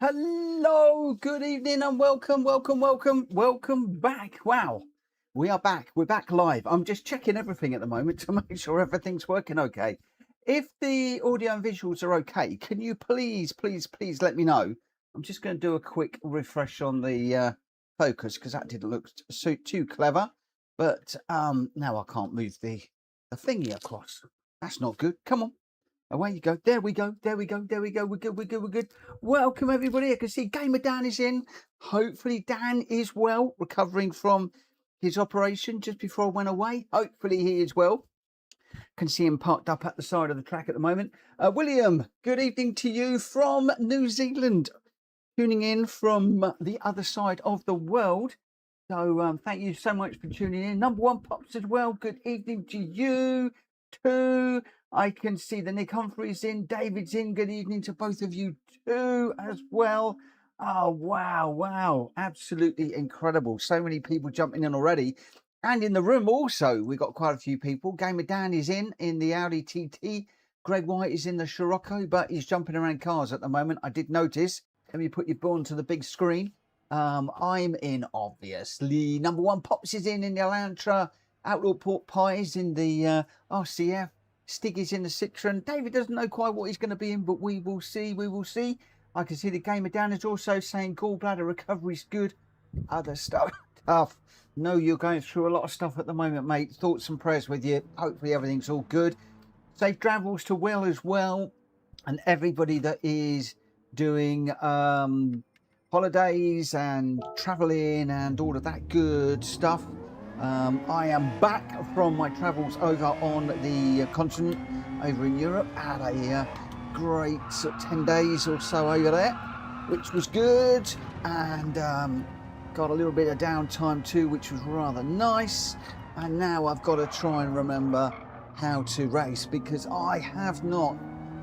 Hello, good evening, and welcome back. Wow, we are back. We're back live. I'm just checking everything at the moment to make sure everything's working okay. If the audio and visuals are okay, can you please let me know? I'm just going to do a quick refresh on the focus because that didn't look too clever. But now I can't move the thingy across. That's not good. Come on. Away you go. There we go. There we go. We're good. Welcome, everybody. I can see Gamer Dan is in. Hopefully, Dan is well, recovering from his operation just before I went away. Hopefully, he is well. Can see him parked up at the side of the track at the moment. William, good evening to you from New Zealand, tuning in from the other side of the world. So thank you so much for tuning in. Number one Pops as well. Good evening to you too. I can see the Nick Humphreys in, David's in. Good evening to both of you too as well. Oh, wow. Absolutely incredible. So many people jumping in already. And in the room also, we've got quite a few people. Gamer Dan is in the Audi TT. Greg White is in the Scirocco, but he's jumping around cars at the moment. I did notice. Let me put you on to the big screen. I'm in, obviously. Number one Pops is in the Elantra. Outlaw Pork Pies in the RCF. Stiggy's in the Citroen. David doesn't know quite what he's going to be in, but we will see. I can see the Gamer Dan is also saying gallbladder recovery's good. Other stuff tough. No, you're going through a lot of stuff at the moment, mate. Thoughts and prayers with you. Hopefully everything's all good. Safe travels to Will as well, and everybody that is doing holidays and traveling and all of that good stuff. I am back from my travels over on the continent, over in Europe. Had a great 10 days or so over there, which was good, and got a little bit of downtime too, which was rather nice. And now I've got to try and remember how to race, because I have not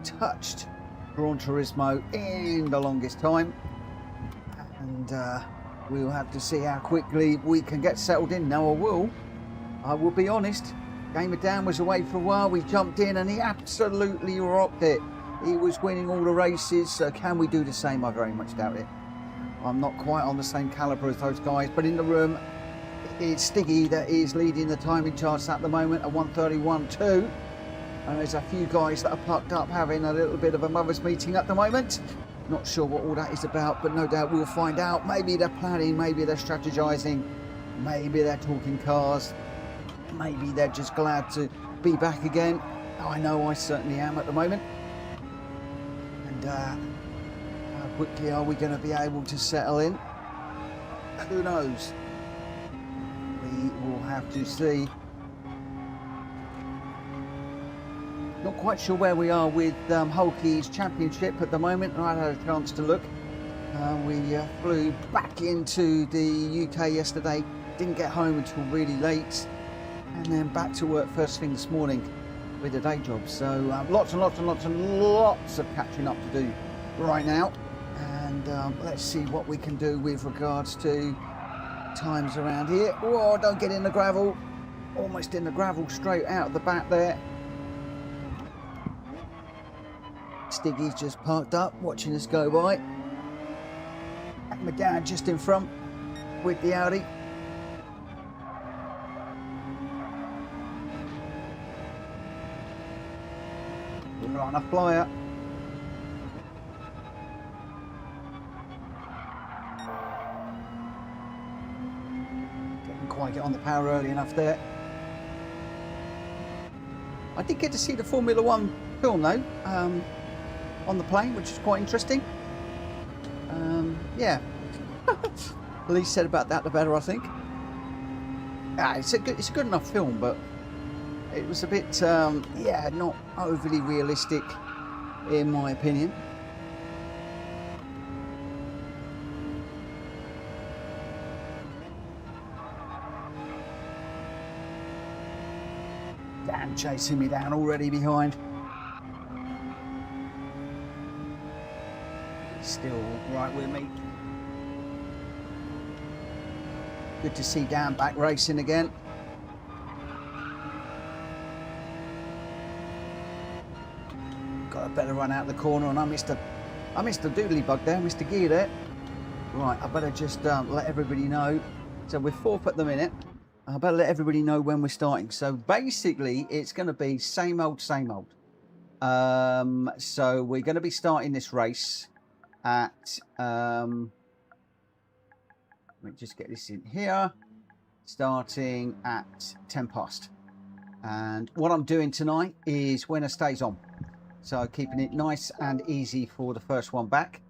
touched Gran Turismo in the longest time, and we'll have to see how quickly we can get settled in. Now I will be honest, Gamer Dan was away for a while. We jumped in and he absolutely rocked it. He was winning all the races. So can we do the same? I very much doubt it. I'm not quite on the same caliber as those guys, but in the room it's Stiggy that is leading the timing charts at the moment at 1:31.2. And there's a few guys that are parked up having a little bit of a mother's meeting at the moment. Not sure what all that is about, but no doubt we'll find out. Maybe they're planning, maybe they're strategizing, maybe they're talking cars, maybe they're just glad to be back again. I know I certainly am at the moment. And how quickly are we going to be able to settle in? Who knows? We will have to see. Not quite sure where we are with Hulkey's championship at the moment. I had a chance to look. We flew back into the UK yesterday. Didn't get home until really late, and then back to work first thing this morning with a day job. So lots of catching up to do right now. And let's see what we can do with regards to times around here. Oh, don't get in the gravel. Almost in the gravel straight out the back there. Stiggy's just parked up, watching us go by. And my dad just in front with the Audi. We're on a flyer. Didn't quite get on the power early enough there. I did get to see the Formula One film though. On the plane, which is quite interesting. Yeah. The least said about that, the better, I think. It's a good enough film, but it was a bit, yeah, not overly realistic, in my opinion. Dan chasing me down already behind. Still right with me. Good to see Dan back racing again. Got a better run out the corner, and I missed a I missed a doodly bug there, Mr. Gear there. Right, I better just let everybody know. So we're fourth at the minute. I better let everybody know when we're starting. So basically, it's going to be same old, same old. So we're going to be starting this race at... let me just get this in here. Starting at 10 past. And what I'm doing tonight is winner stays on. So keeping it nice and easy for the first one back.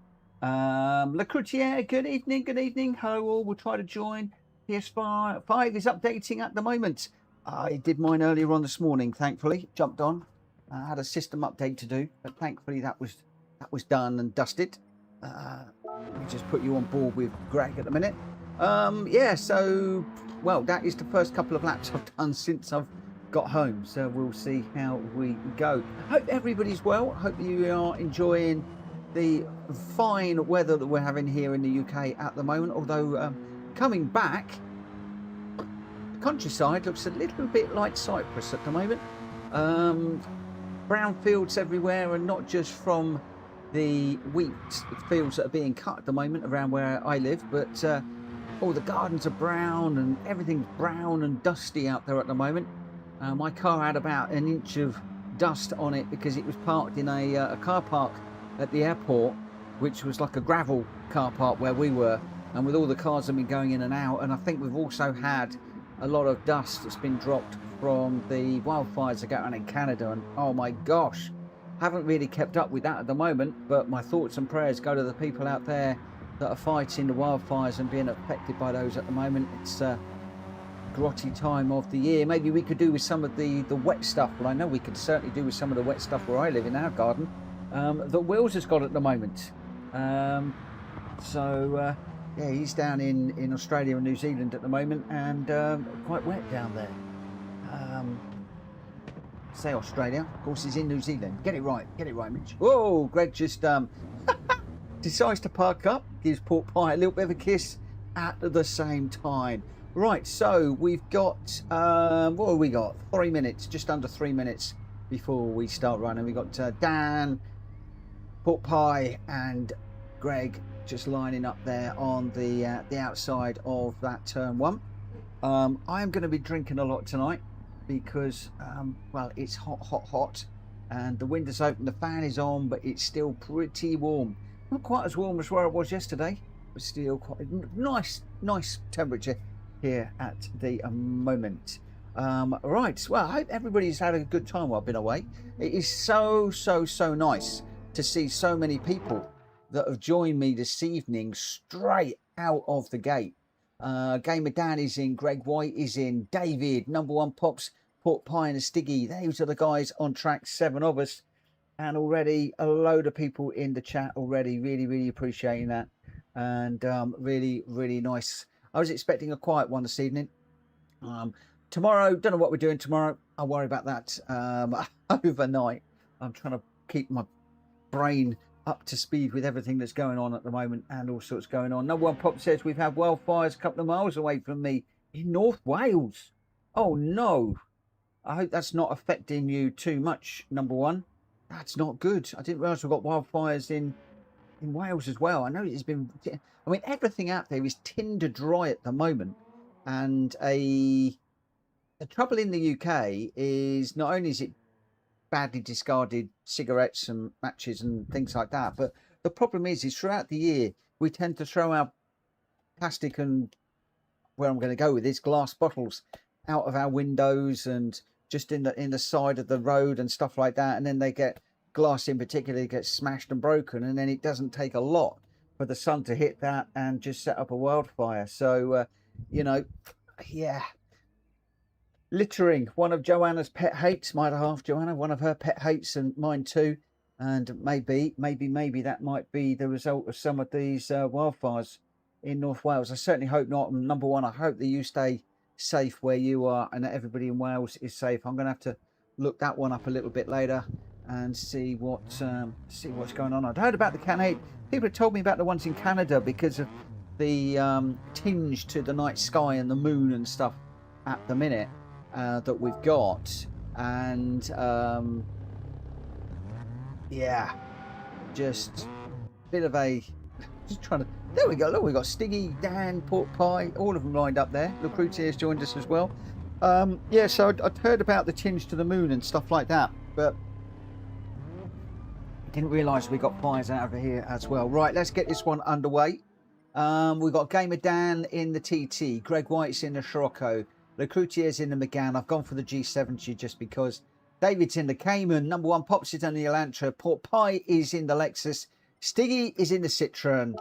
Lacroutier, good evening. Hello all, we'll try to join. PS5 is updating at the moment. I did mine earlier on this morning, thankfully. Jumped on. I had a system update to do, but thankfully that was done and dusted. Let me just put you on board with Greg at the minute. Yeah, so, well, that is the first couple of laps I've done since I've got home, so we'll see how we go. Hope everybody's well. Hope you are enjoying the fine weather that we're having here in the UK at the moment, although coming back, the countryside looks a little bit like Cyprus at the moment. Brown fields everywhere, and not just from the wheat fields that are being cut at the moment around where I live, but all the gardens are brown and everything's brown and dusty out there at the moment. My car had about an inch of dust on it because it was parked in a car park at the airport, which was like a gravel car park where we were, and with all the cars have been going in and out. And I think we've also had a lot of dust that's been dropped from the wildfires that are going on in Canada, and oh my gosh, haven't really kept up with that at the moment, but my thoughts and prayers go to the people out there that are fighting the wildfires and being affected by those at the moment. It's grotty time of the year. Maybe we could do with some of the wet stuff. Well, I know we could certainly do with some of the wet stuff where I live in our garden that Will's has got at the moment. So yeah, he's down in Australia and New Zealand at the moment, and quite wet down there. Say Australia, of course he's in New Zealand. Get it right, Mitch. Whoa, Greg just decides to park up, gives Pork Pie a little bit of a kiss at the same time. Right, so we've got, what have we got? 3 minutes, just under 3 minutes before we start running. We've got Dan, Pork Pie and Greg just lining up there on the outside of that turn one. I am going to be drinking a lot tonight because, well, it's hot, and the window's open, the fan is on, but it's still pretty warm. Not quite as warm as where it was yesterday, but still quite nice temperature here at the moment. Right, well, I hope everybody's had a good time while I've been away. It is so nice to see so many people that have joined me this evening straight out of the gate. Gamer Dan is in, Greg White is in, David, Number One Pops, Pork Pie and a Stiggy. Those are the guys on track, 7 of us, and already a load of people in the chat already. Really appreciating that, and really nice. I was expecting a quiet one this evening. Tomorrow, don't know what we're doing tomorrow. I'll worry about that overnight. I'm trying to keep my brain up to speed with everything that's going on at the moment, and all sorts going on. Number One Pop says we've had wildfires a couple of miles away from me in North Wales. Oh no, I hope that's not affecting you too much, Number One. That's not good. I didn't realise we've got wildfires in Wales as well. I know it's been, I mean, everything out there is tinder dry at the moment, and the trouble in the UK is not only is it badly discarded cigarettes and matches and things like that, but the problem is throughout the year we tend to throw our plastic and, where I'm going to go with this, glass bottles out of our windows and just in the side of the road and stuff like that, and then they get, glass in particular, gets smashed and broken, and then it doesn't take a lot for the sun to hit that and just set up a wildfire. So you know, yeah, littering, one of Joanna's pet hates. My other half, Joanna, one of her pet hates, and mine too. And maybe that might be the result of some of these wildfires in North Wales. I certainly hope not. And Number One, I hope that you stay safe where you are and that everybody in Wales is safe. I'm going to have to look that one up a little bit later and see what's going on. I'd heard about the Canada. People have told me about the ones in Canada because of the tinge to the night sky and the moon and stuff at the minute that we've got, and yeah, just bit of a, just trying to, there we go, look, we've got Stiggy, Dan, Pork Pie, all of them lined up there. Gr.x joined us as well. Yeah, so I'd heard about the tinge to the moon and stuff like that, but didn't realise we got fires out of here as well. Right, let's get this one underway. We've got Gamer Dan in the TT, Gr.x in the Scirocco, Gr.x in the Megane. I've gone for the G70 just because. David's in the Cayman, number one Pops is in the Elantra, Pork Pie is in the Lexus, Stiggy is in the Citroen.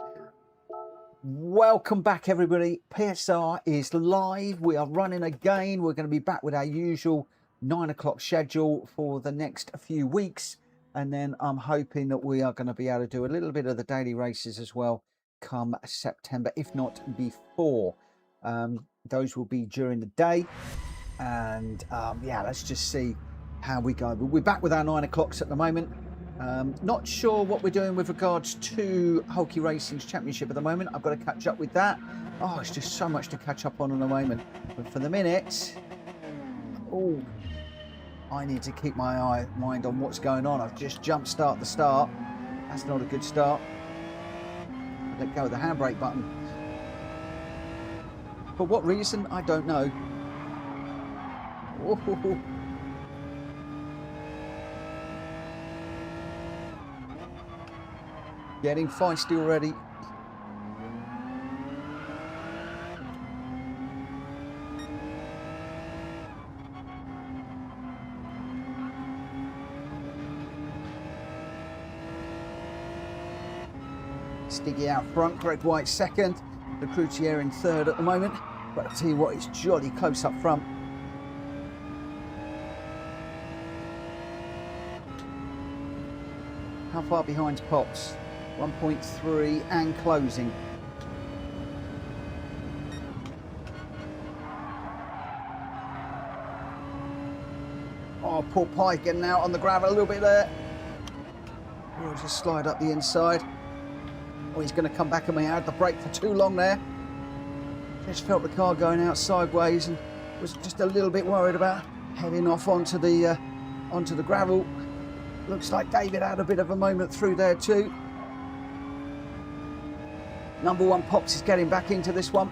Welcome back, everybody. PSR is live. We are running again. We're going to be back with our usual 9 o'clock schedule for the next few weeks. And then I'm hoping that we are going to be able to do a little bit of the daily races as well come September, if not before. Those will be during the day. And yeah, let's just see how we go. We're back with our 9 o'clocks at the moment. Not sure what we're doing with regards to Hulky Racing's championship at the moment. I've got to catch up with that. Oh, it's just so much to catch up on at the moment. But for the minute, oh, I need to keep my mind on what's going on. I've just jump start the start. That's not a good start. Let go of the handbrake button. For what reason, I don't know. Oh. Getting feisty already. Stiggy out front, Gr.x second, Gr.x in third at the moment. But I'll tell you what, it's jolly close up front. How far behind's Pops? 1.3 and closing. Oh, poor Pie getting out on the gravel a little bit there. We'll just slide up the inside. Oh, he's going to come back at me. I had the brake for too long there. Just felt the car going out sideways and was just a little bit worried about heading off onto the gravel. Looks like David had a bit of a moment through there too. Number one Pops is getting back into this one.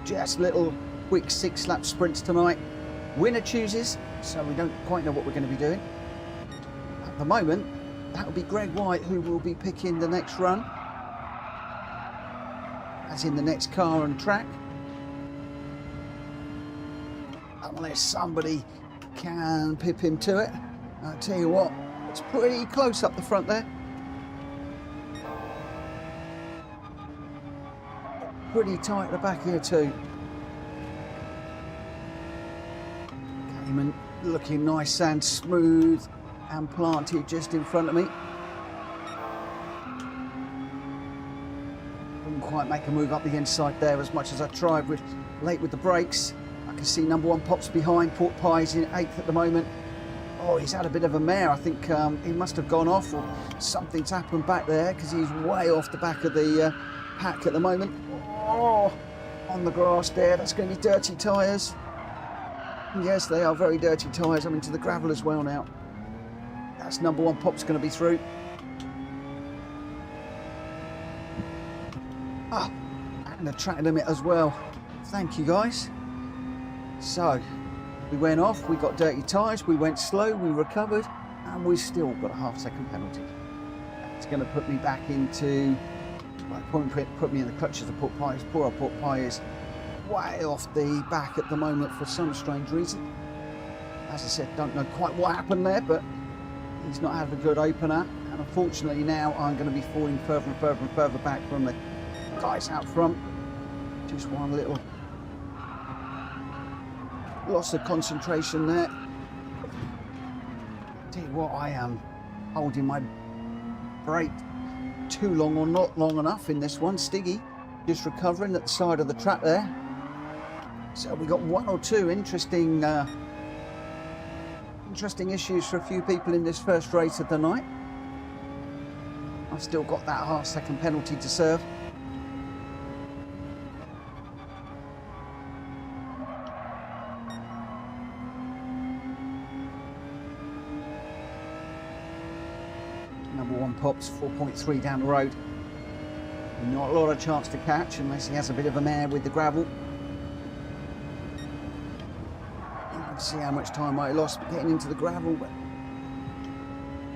Just little quick 6-lap sprints tonight. Winner chooses, so we don't quite know what we're going to be doing. At the moment, that will be Greg White who will be picking the next run. As in the next car and track. Unless somebody can pip him to it. I'll tell you what, it's pretty close up the front there. Pretty tight at the back here too. Cayman looking nice and smooth and planted just in front of me. Couldn't quite make a move up the inside there as much as I tried late with the brakes. I can see number one Pops behind. Pork Pie's in 8th at the moment. Oh, he's had a bit of a mare. I think he must have gone off or something's happened back there because he's way off the back of the pack at the moment. Oh, on the grass there. That's going to be dirty tyres. Yes, they are very dirty tyres. I'm into the gravel as well now. That's number one Pops going to be through. Ah, and the track limit as well. Thank you, guys. So, we went off, we got dirty tyres, we went slow, we recovered, and we still got a half-second penalty. It's going to put me back into, put me in the clutches of Pork Pie. Poor old Pork Pie is way off the back at the moment for some strange reason. As I said, don't know quite what happened there, but he's not had a good opener, and unfortunately now I'm going to be falling further and further and further back from the guys out front. Just one little loss of concentration there. Tell you what, I am holding my brake too long or not long enough in this one. Stiggy just recovering at the side of the track there. So we got one or two interesting issues for a few people in this first race of the night. I've still got that half-second penalty to serve. Number one pops 4.3 down the road. Not a lot of chance to catch unless he has a bit of a mare with the gravel. You can see how much time I lost getting into the gravel, but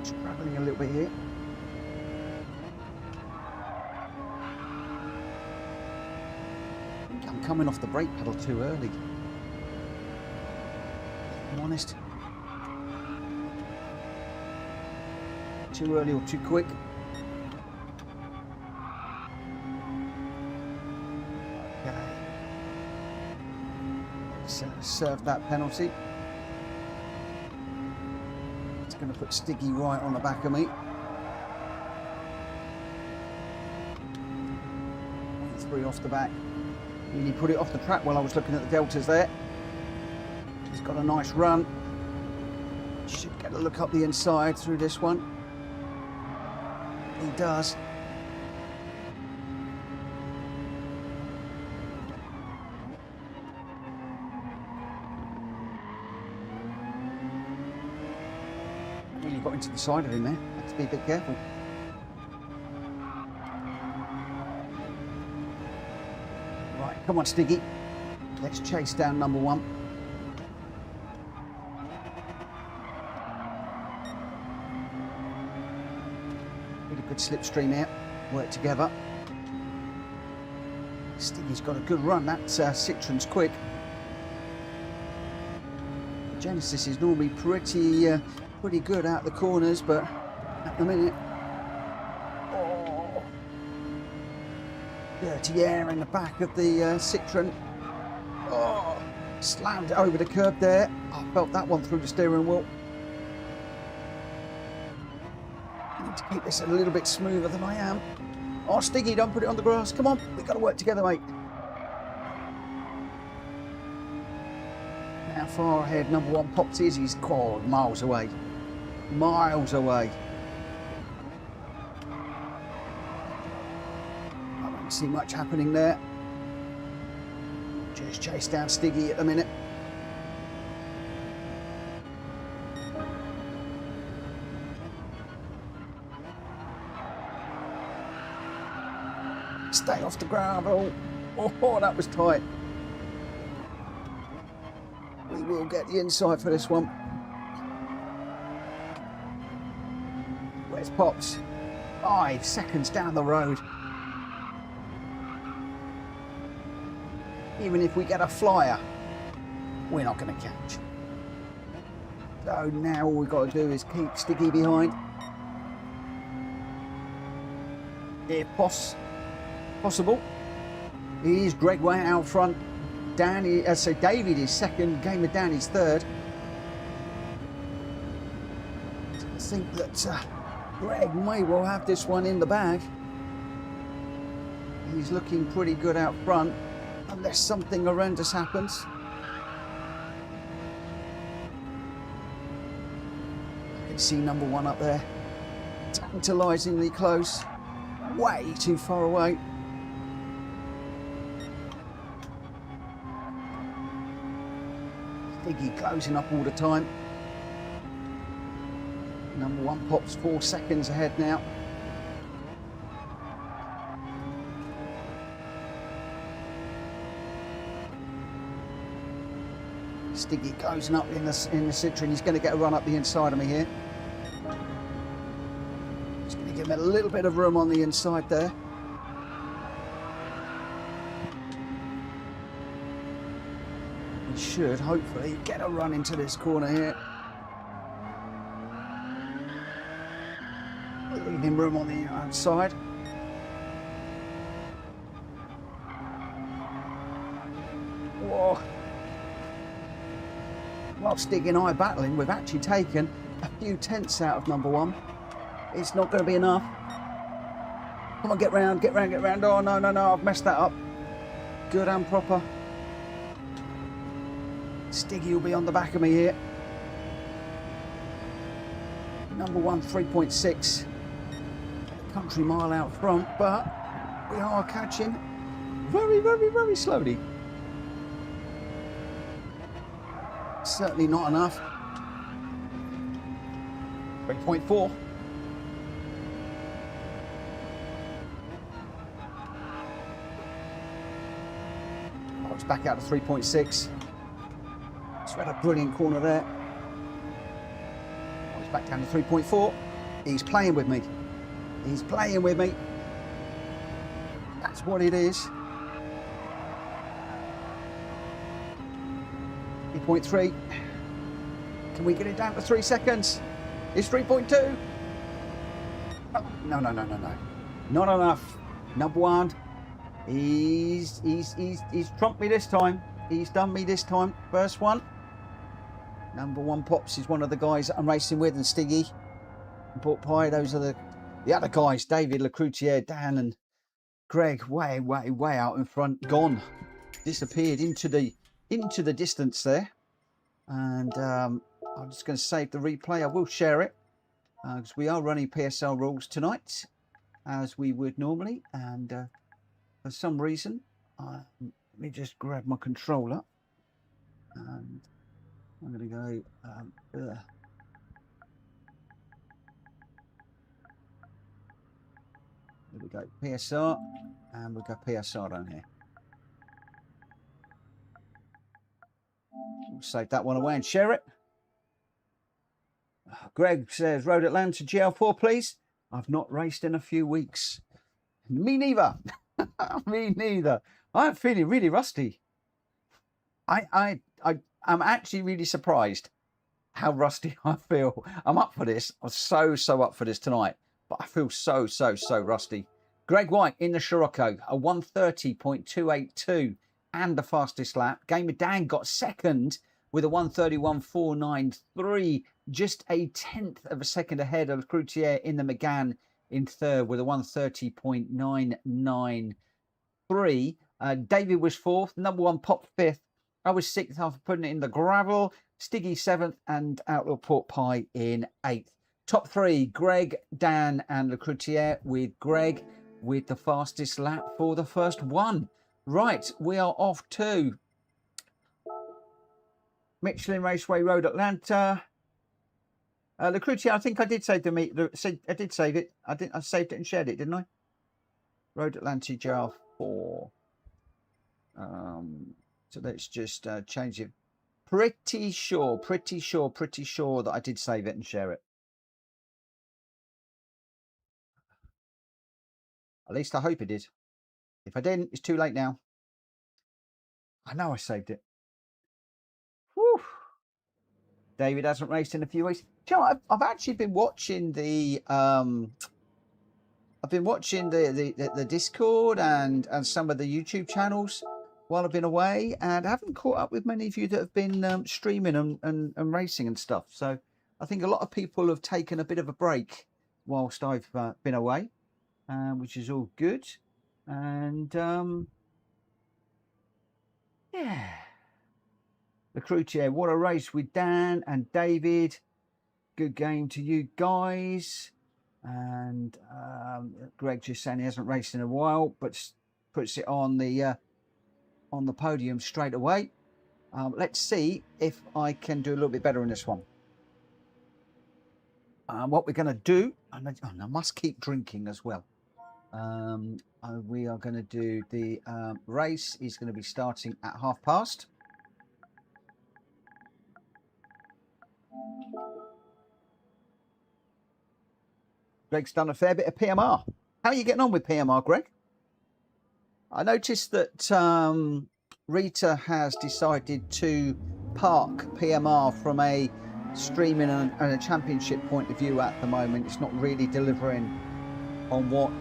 struggling a little bit here. I think I'm coming off the brake pedal too early, if I'm honest. Too early or too quick. Okay. Let's serve that penalty. It's going to put Stiggy right on the back of me. 3 off the back. Really put it off the track while I was looking at the deltas there. He's got a nice run. Should get a look up the inside through this one. He does. Really got into the side of him there. Have to be a bit careful. Right, come on, Stiggy. Let's chase down number one. Good slipstream out, work together. Stiggy's got a good run. That Citroen's quick. The Genesis is normally pretty good out the corners, but at the minute, oh, dirty air in the back of the Citroen. Oh, slammed it over the curb there. I felt that one through the steering wheel. To keep this a little bit smoother than I am. Oh, Stiggy, don't put it on the grass. Come on, we've got to work together, mate. How far ahead number one pops is? He's miles away. Miles away. I don't see much happening there. Just chase down Stiggy at the minute. Stay off the gravel. Oh, that was tight. We will get the inside for this one. Where's Pops? 5 seconds down the road. Even if we get a flyer, we're not going to catch. So now all we've got to do is keep Stiggy behind. If possible. He is Gr.x out front. So David is second. Gamer Dan is third. I think that Greg may well have this one in the bag. He's looking pretty good out front, unless something horrendous happens. I can see number one up there, tantalisingly close, way too far away. Stiggy closing up all the time. Number one Pops 4 seconds ahead now. Stiggy closing up in the Citroen. He's going to get a run up the inside of me here. Just going to give him a little bit of room on the inside there. We should hopefully get a run into this corner here. Leaving room on the outside. Whoa. While Stig and I are battling, we've actually taken a few tenths out of number one. It's not going to be enough. Come on, get round, get round, get round. Oh, no, no, no, I've messed that up. Good and proper. Stiggy will be on the back of me here. Number one, 3.6. Country mile out front, but we are catching very, very, very slowly. Certainly not enough. 3.4. it's back out to 3.6. It's had a brilliant corner there. Oh, it's back down to 3.4. He's playing with me. He's playing with me. That's what it is. 3.3. Can we get it down to 3 seconds? It's 3.2. Oh, no. Not enough. Number one. He's trumped me this time. He's done me this time. First one. Number one Pops is one of the guys that I'm racing with, and Stiggy and Port Pie. Those are the other guys. David, Lecroutier, Dan, and Greg. Way out in front. Gone. Disappeared into the distance there. And I'm just going to save the replay. I will share it because we are running PSL rules tonight, as we would normally. And for some reason, let me just grab my controller, and I'm going to go. There we go, PSR, and we'll go PSR down here. We'll save that one away and share it. Greg says, Road Atlanta GL4, please. I've not raced in a few weeks. Me neither. Me neither. I'm feeling really rusty. I'm actually really surprised how rusty I feel. I'm up for this. I'm so up for this tonight. But I feel so rusty. Greg White in the Scirocco, a 130.282 and the fastest lap. Gamer Dan got second with a 131.493, just a tenth of a second ahead of Lecroutier in the Megane in third with a 130.993. David was fourth, number one Pop fifth. I was sixth after putting it in the gravel. Stiggy seventh, and Outlaw Port Pie in eighth. Top three, Greg, Dan, and Lecroutier, with Greg with the fastest lap for the first one. Right, we are off to Michelin Raceway Road Atlanta. Lecroutier, I think I did save I did save it. I saved it and shared it, didn't I? Road Atlanta GR4. So let's just change it. Pretty sure that I did save it and share it. At least I hope it did. If I didn't, it's too late now. I know I saved it. Whew. David hasn't raced in a few weeks. Do you know, I've actually been watching the the Discord and some of the YouTube channels while I've been away, and I haven't caught up with many of you that have been streaming and racing and stuff. So I think a lot of people have taken a bit of a break whilst I've been away, which is all good. And yeah, Lecroutier, what a race with Dan and David. Good game to you guys. And Greg just saying he hasn't raced in a while, but puts it on the podium straight away. Let's see if I can do a little bit better in this one. What we're going to do, I must keep drinking as well. We are going to do the race is going to be starting at past. Greg's done a fair bit of PMR. How are you getting on with PMR, Greg? I noticed that Rita has decided to park PMR from a streaming and a championship point of view at the moment. It's not really delivering on what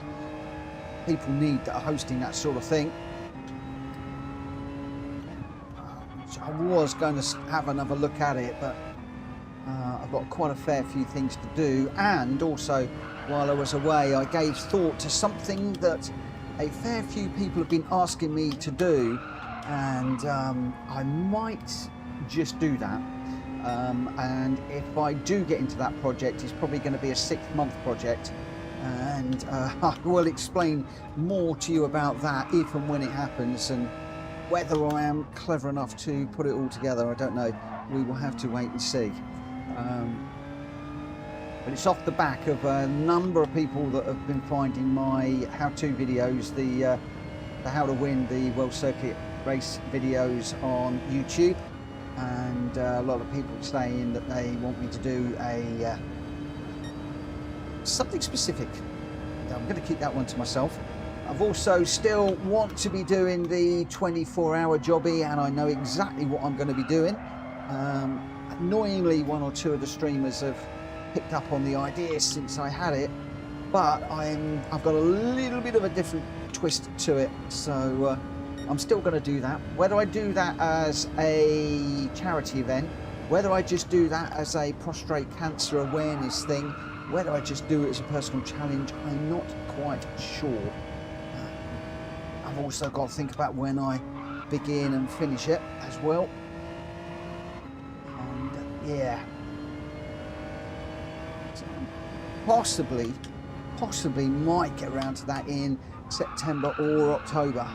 people need that are hosting that sort of thing. So I was going to have another look at it, but I've got quite a fair few things to do. And also, while I was away, I gave thought to something that a fair few people have been asking me to do, and I might just do that. And if I do get into that project, it's probably going to be a 6-month project, and I will explain more to you about that if and when it happens, and whether I am clever enough to put it all together, I don't know. We will have to wait and see. But it's off the back of a number of people that have been finding my how-to videos, the the How to Win the World Circuit race videos on YouTube, and a lot of people saying that they want me to do a something specific. I'm going to keep that one to myself. I've also still want to be doing the 24-hour jobby, and I know exactly what I'm going to be doing. Annoyingly, one or two of the streamers have picked up on the idea since I had it, but I've got a little bit of a different twist to it, so I'm still going to do that. Whether I do that as a charity event, whether I just do that as a prostate cancer awareness thing, whether I just do it as a personal challenge, I'm not quite sure. I've also got to think about when I begin and finish it as well. And yeah, so possibly might get around to that in September or October.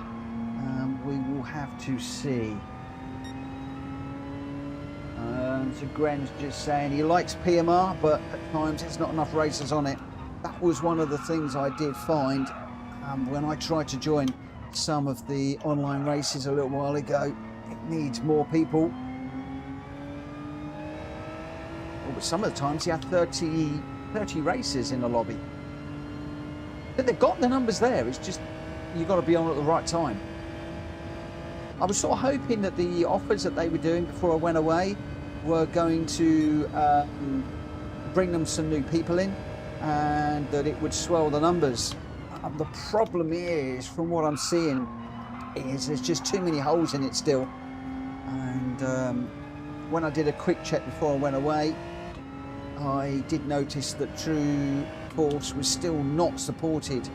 We will have to see. So Gren's just saying he likes PMR, but at times there's not enough races on it. That was one of the things I did find when I tried to join some of the online races a little while ago. It needs more people. Oh, but some of the times you have 30 races in a lobby. But they've got the numbers there. It's just you've got to be on at the right time. I was sort of hoping that the offers that they were doing before I went away were going to bring them some new people in, and that it would swell the numbers. The problem is, from what I'm seeing, is there's just too many holes in it still. And when I did a quick check before I went away, I did notice that True Force was still not supported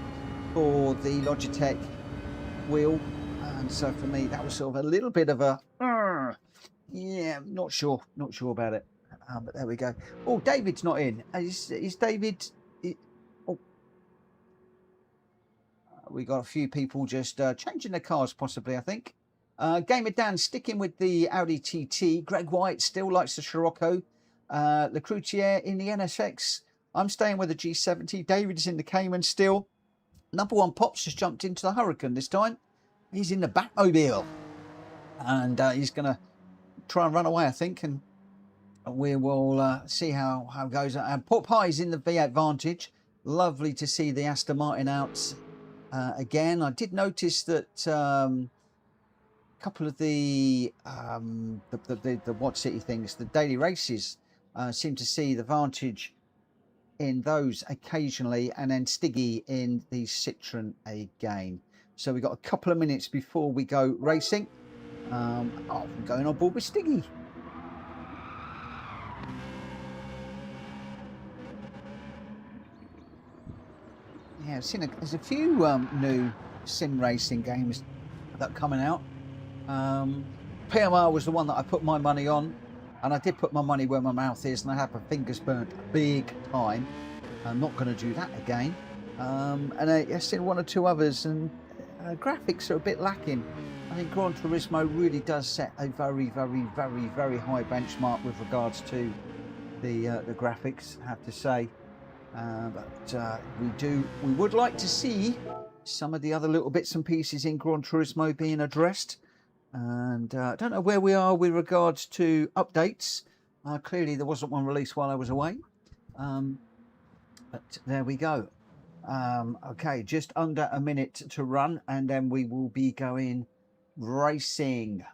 for the Logitech wheel. And so for me, that was sort of a little bit of a, yeah, not sure about it. But there we go. Oh, David's not in. Is David? Oh, we got a few people just changing their cars, possibly, I think. Gamer Dan sticking with the Audi TT. Greg White still likes the Scirocco. Gr.x in the NSX. I'm staying with the G70. David is in the Cayman still. Number one Pops just jumped into the Hurricane this time. He's in the Batmobile, and he's going to try and run away, I think, and we will see how it goes. And Port Pie's in the V8 Vantage. Lovely to see the Aston Martin out again. I did notice that a couple of the What City things, the daily races, seem to see the Vantage in those occasionally, and then Stiggy in the Citroen again. So we've got a couple of minutes before we go racing. I'm going on board with Stiggy. Yeah, I've seen there's a few new sim racing games that are coming out. PMR was the one that I put my money on, and I did put my money where my mouth is, and I had my fingers burnt big time. I'm not going to do that again. And I've seen one or two others, and graphics are a bit lacking. I think Gran Turismo really does set a very, very, very, very high benchmark with regards to the graphics, I have to say. But we would like to see some of the other little bits and pieces in Gran Turismo being addressed. And I don't know where we are with regards to updates. Clearly there wasn't one released while I was away. But there we go. Okay, just under a minute to run, and then we will be going racing.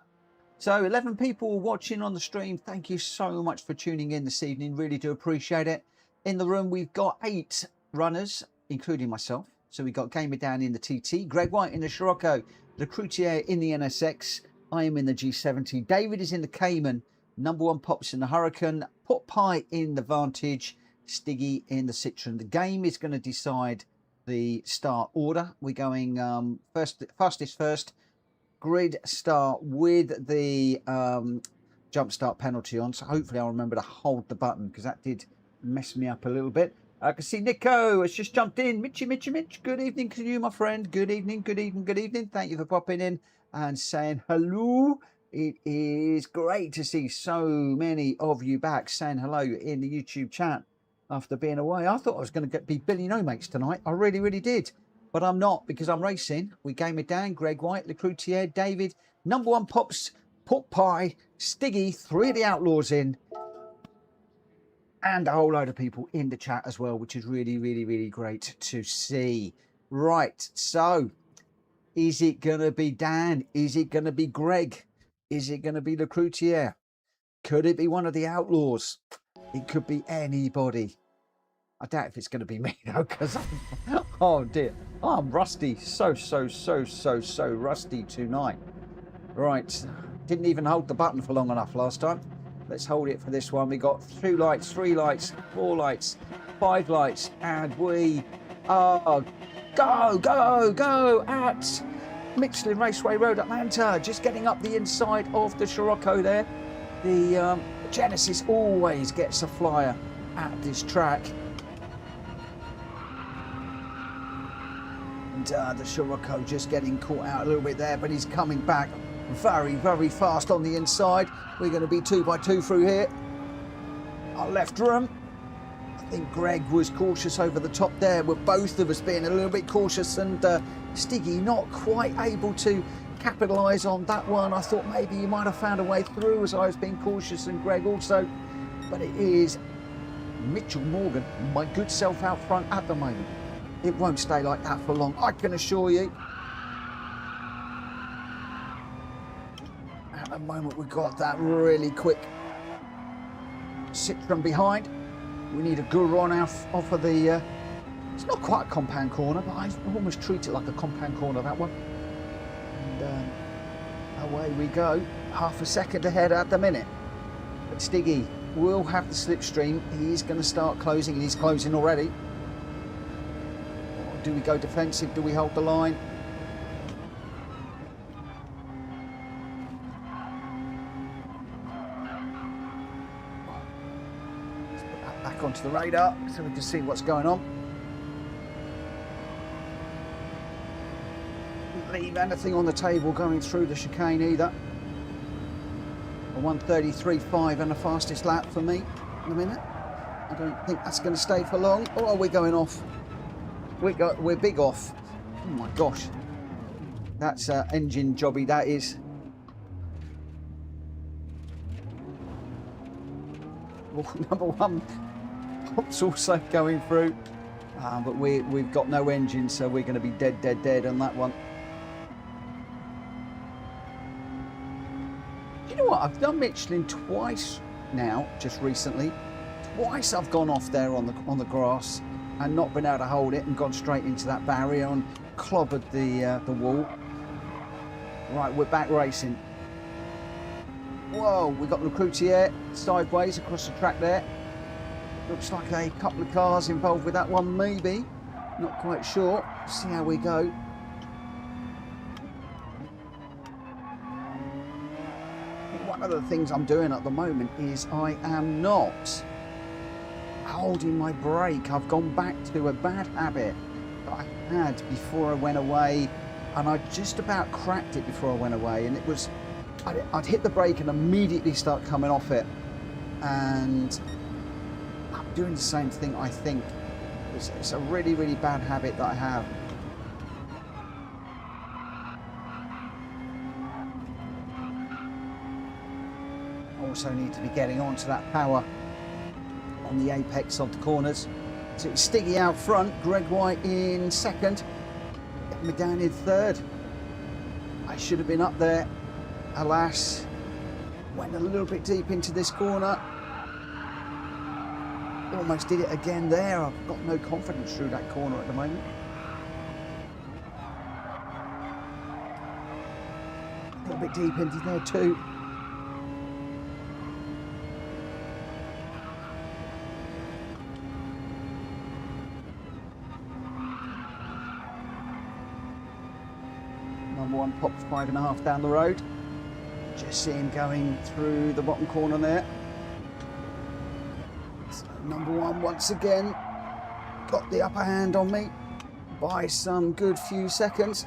So 11 people watching on the stream. Thank you so much for tuning in this evening. Really do appreciate it. In the room, we've got 8 runners, including myself. So we've got Gamer Dan in the TT, Greg White in the Scirocco, Gr.x in the NSX, I am in the G70, David is in the Cayman, number one Pops in the Hurricane, Put Pie in the Vantage, Stiggy in the Citroen. The game is going to decide the start order. We're going fastest first, grid start with the jump start penalty on. So hopefully I'll remember to hold the button, because that did mess me up a little bit. I can see Nico has just jumped in. Mitch. Good evening to you, my friend. Good evening. Thank you for popping in and saying hello. It is great to see so many of you back saying hello in the YouTube chat after being away. I thought I was going to be Billy No Mates tonight. I really did. but I'm not, because I'm racing with Gamer Dan, Greg White, Lecroutier, David, number one Pops, Pork Pie, Stiggy, 3 of the Outlaws in, and a whole load of people in the chat as well, which is really, really, really great to see. Right, so is it going to be Dan? Is it going to be Greg? Is it going to be Lecroutier? Could it be one of the Outlaws? It could be anybody. I doubt if it's going to be me though, because oh dear, I'm rusty, so rusty tonight. Right, didn't even hold the button for long enough last time. Let's hold it for this one. We got 2 lights, 3 lights, 4 lights, 5 lights, and we are go at Michelin Raceway Road, Atlanta. Just getting up the inside of the Scirocco there. The Genesis always gets a flyer at this track. And the Scirocco just getting caught out a little bit there, but he's coming back very, very fast on the inside. We're going to be 2 by 2 through here. Our left room. I think Greg was cautious over the top there, with both of us being a little bit cautious, and Stiggy not quite able to capitalise on that one. I thought maybe he might have found a way through as I was being cautious, and Greg also. But it is Mitchell Morgan, my good self, out front at the moment. It won't stay like that for long, I can assure you. At the moment, we've got that really quick sit from behind. We need a good run off of the... it's not quite a compound corner, but I almost treat it like a compound corner, that one. And away we go. Half a second ahead at the minute. But Stiggy will have the slipstream. He's going to start closing, and he's closing already. Or do we go defensive? Do we hold the line? Back onto the radar so we can see what's going on. Leave anything on the table going through the chicane either. A 1:33.5 and the fastest lap for me in a minute. I don't think that's going to stay for long. Oh, we're going off. We're big off. Oh my gosh, that's engine jobby, that is. Oh, number one Pop's also going through, but we've got no engine, so we're going to be dead on that one. You know what? I've done Michelin twice now, just recently. Twice I've gone off there on the grass and not been able to hold it and gone straight into that barrier and clobbered the wall. Right, we're back racing. Whoa, we got Lecroutier sideways across the track there. Looks like a couple of cars involved with that one, maybe. Not quite sure. See how we go. One of the things I'm doing at the moment is I am not holding my brake. I've gone back to a bad habit that I had before I went away, and I just about cracked it before I went away, and it was I'd hit the brake and immediately start coming off it, and I'm doing the same thing, I think. It's a really, really bad habit that I have. Also need to be getting onto that power on the apex of the corners. So it's Stiggy out front, Greg White in second, me down in third. I should have been up there, alas. Went a little bit deep into this corner. Almost did it again there. I've got no confidence through that corner at the moment. A little bit deep into there too. Number one Pop's 5.5 down the road. Just see him going through the bottom corner there. So number one once again got the upper hand on me by some good few seconds.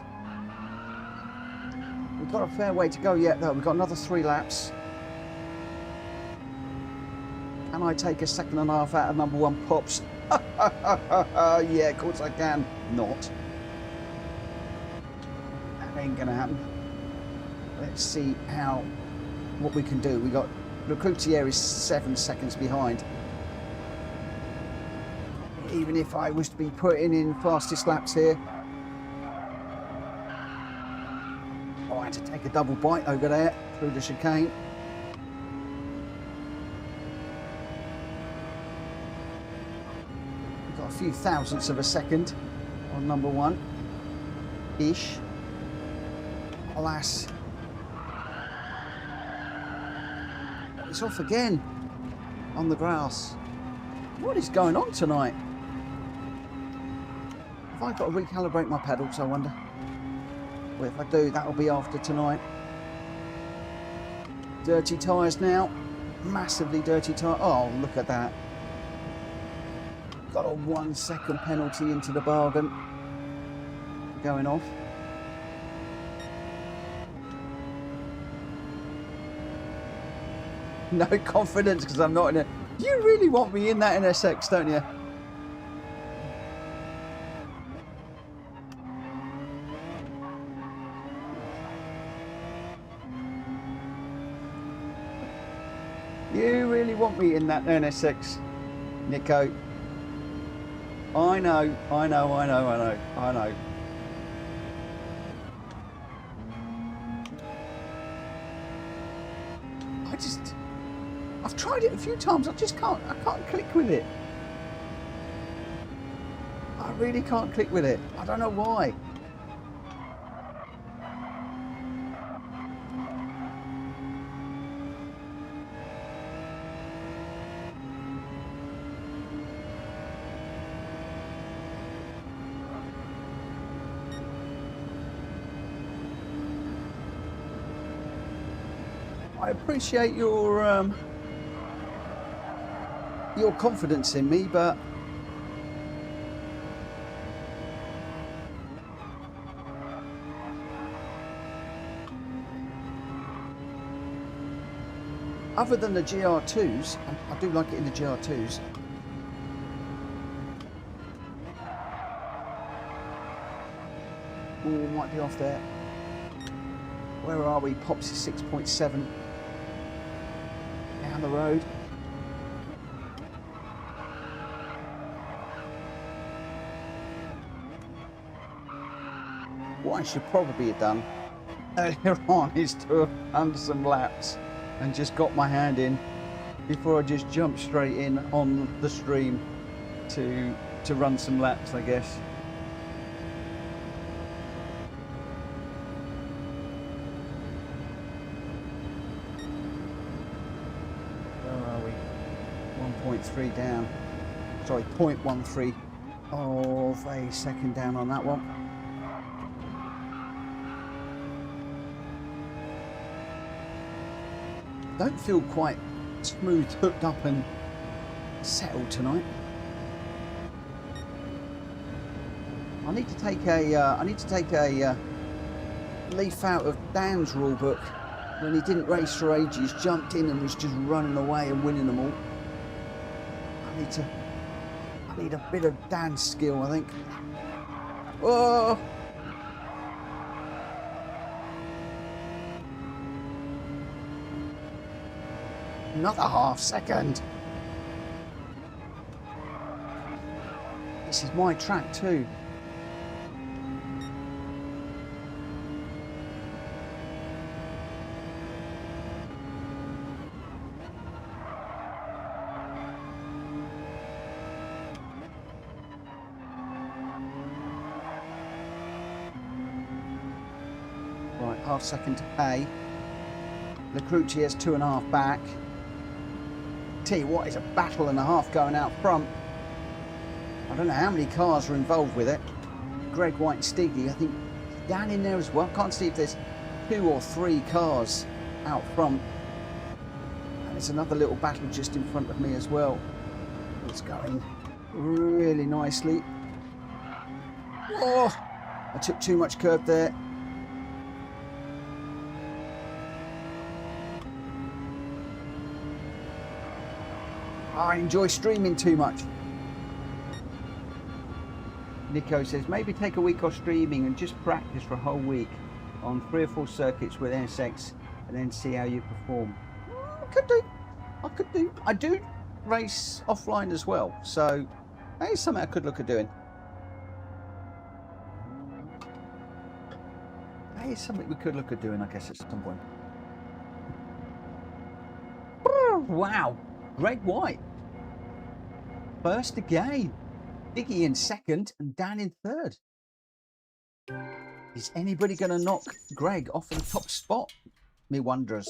We've got a fair way to go yet though. We've got another 3 laps. Can I take a 2.5 out of number one Pops? Yeah, of course I can. Not. Ain't gonna happen. Let's see what we can do. We got Gr.x is 7 seconds behind. Even if I was to be putting in fastest laps here, I had to take a double bite over there through the chicane. We've got a few thousandths of a second on number one ish. Alas, it's off again on the grass. What is going on tonight? Have I got to recalibrate my pedals, I wonder? Well, if I do, that'll be after tonight. Dirty tyres now. Massively dirty tyre. Oh, look at that. Got a 1 second penalty into the bargain. Going off. No confidence because I'm not in it. You really want me in that NSX, don't you? You really want me in that NSX, Nico. I know. I've tried it a few times, I can't click with it. I really can't click with it. I don't know why. I appreciate your confidence in me, but other than the GR2s, I do like it in the GR2s. Oh, might be off there. Where are we? Pops is 6.7 down the road. What I should probably have done earlier on is to have done some laps and just got my hand in before I just jumped straight in on the stream to run some laps, I guess. Where are we? 1.3 down. Sorry, 0.13 of a second down on that one. Don't feel quite smooth, hooked up and settled tonight. I need to take a leaf out of Dan's rule book when he didn't race for ages, jumped in and was just running away and winning them all. I need a bit of Dan's skill, I think. Oh. Another half second. This is my track too. Right, half second to pay. Gr.x has 2.5 back. Tell you what, it's a battle and a half going out front. I don't know how many cars are involved with it. Greg White and Stiggy, I think down in there as well. Can't see if there's 2 or 3 cars out front. And there's another little battle just in front of me as well. It's going really nicely. Oh, I took too much curb there. I enjoy streaming too much. Nico says, maybe take a week off streaming and just practice for a whole week. on 3 or 4 circuits with NSX and then see how you perform. I could do. I do race offline as well, so that is something I could look at doing. That is something we could look at doing, I guess, at some point. Wow, Greg White. First again. Diggy in second and Dan in third. Is anybody going to knock Greg off of the top spot? Me wonders.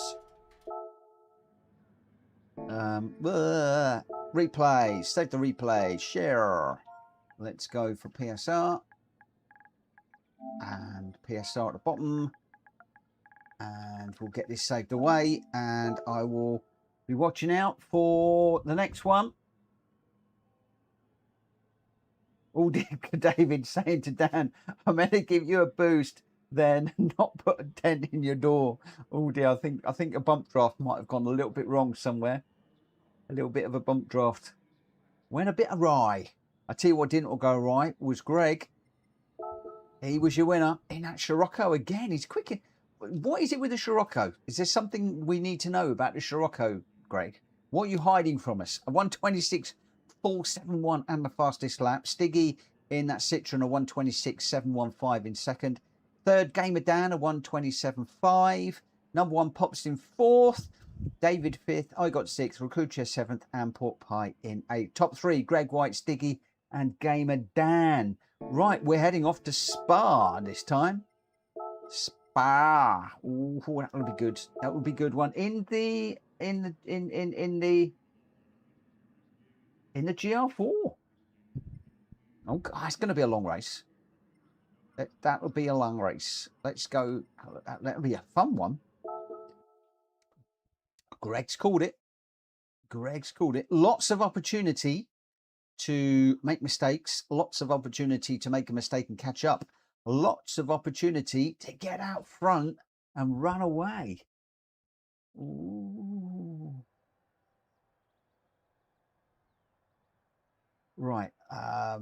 Replay. Save the replay. Share. Let's go for PSR. And PSR at the bottom. And we'll get this saved away. And I will be watching out for the next one. Oh, David saying to Dan, I'm going to give you a boost, then not put a dent in your door. Oh dear, I think a bump draft might have gone a little bit wrong somewhere. A little bit of a bump draft. Went a bit awry. I tell you what didn't go right was Greg. He was your winner in that Scirocco again. He's quick. What is it with the Scirocco? Is there something we need to know about the Scirocco, Greg? What are you hiding from us? A 126.471 and the fastest lap. Stiggy in that Citroen, a 126.715 in second. Third, Gamer Dan, a 127.5. Number 1, Pops in fourth. David fifth. I got sixth. Rakucha seventh. And Pork Pie in eighth. Top 3, Greg White, Stiggy, and Gamer Dan. Right, we're heading off to Spa this time. Spa. Ooh, that would be good. That would be a good one. In the GR4. Oh, God, it's going to be a long race. That will be a long race. Let's go. That'll be a fun one. Greg's called it. Greg's called it. Lots of opportunity to make mistakes. Lots of opportunity to make a mistake and catch up. Lots of opportunity to get out front and run away. Ooh. Right. I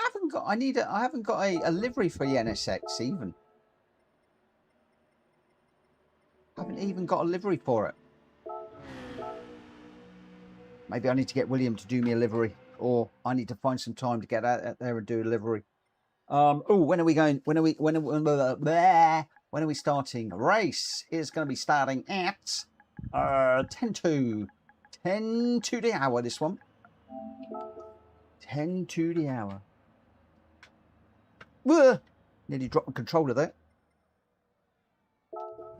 haven't got a livery for the NSX even. I haven't even got a livery for it. Maybe I need to get William to do me a livery, or I need to find some time to get out there and do a livery. Oh, when are we going? When are we starting? The race is going to be starting at 10 to the hour. This one, 10 to the hour. Nearly dropped the controller there.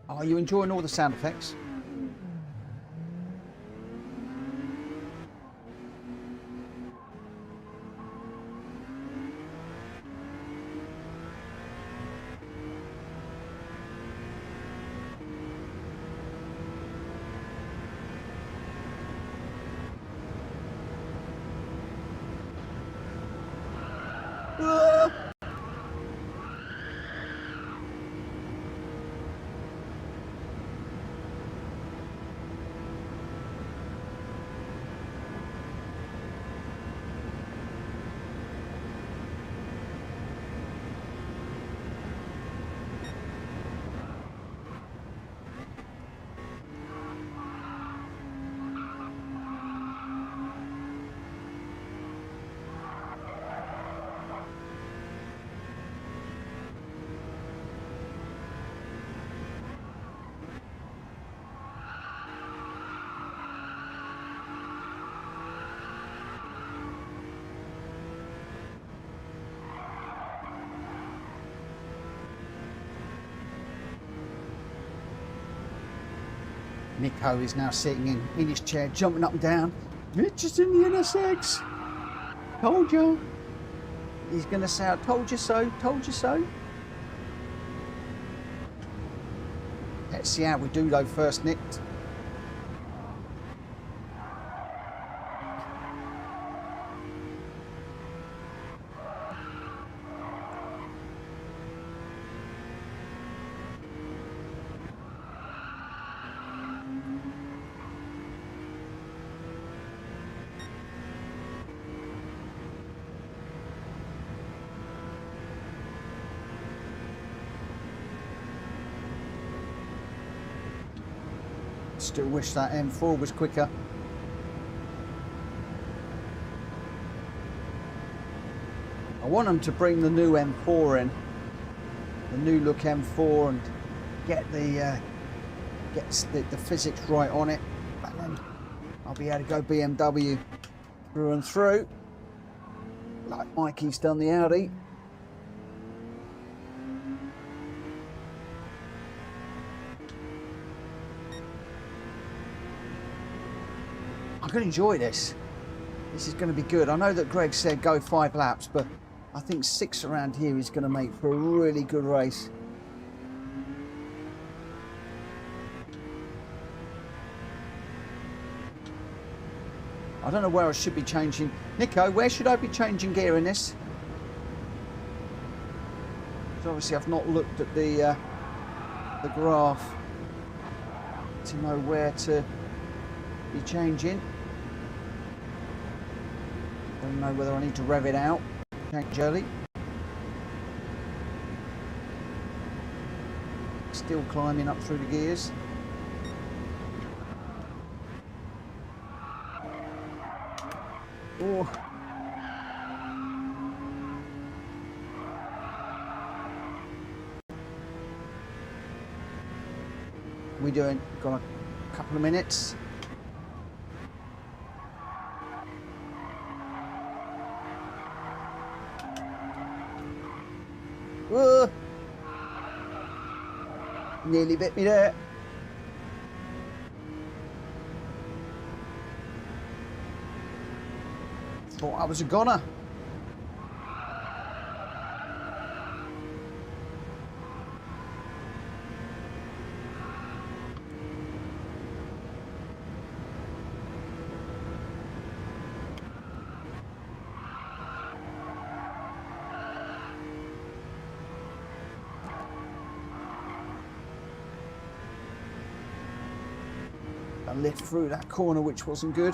Are you enjoying all the sound effects? Nico is now sitting in his chair, jumping up and down. Mitch is in the NSX. Told you. He's going to say, I told you so, told you so. Let's see how we do though first, Nick. Still wish that M4 was quicker. I want them to bring the new M4 in, the new look M4, and get the physics right on it, and then I'll be able to go BMW through and through, like Mikey's done the Audi. I'm going to enjoy this. This is going to be good. I know that Greg said go 5 laps, but I think 6 around here is going to make for a really good race. I don't know where I should be changing. Nico, where should I be changing gear in this? So obviously I've not looked at the graph to know where to be changing. Don't know whether I need to rev it out, change early. Still climbing up through the gears. Oh. We're doing, got a couple of minutes. Whoa. Nearly bit me there. Thought I was a goner. I lift through that corner, which wasn't good.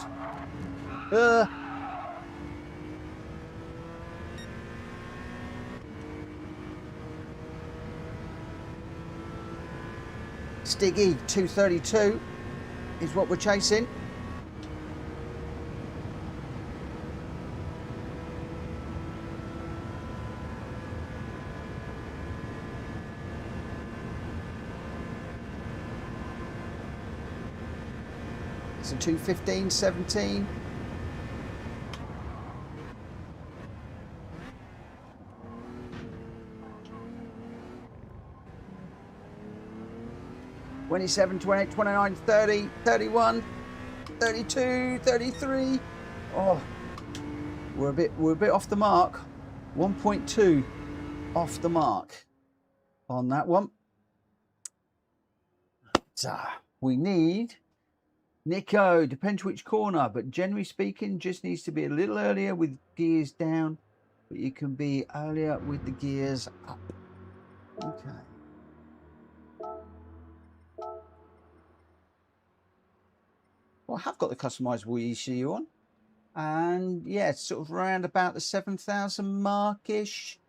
Stiggy 232 is what we're chasing. So 215, 17. $27, $28, $29, $30, $31, $32, $33. Oh, we're a bit off the mark. 1.2 off the mark on that one. So we need Nico, depends which corner, but generally speaking, just needs to be a little earlier with gears down, but you can be earlier with the gears up. Okay. Well, I have got the customizable ECU on, and yeah, it's sort of around about the 7,000 mark-ish.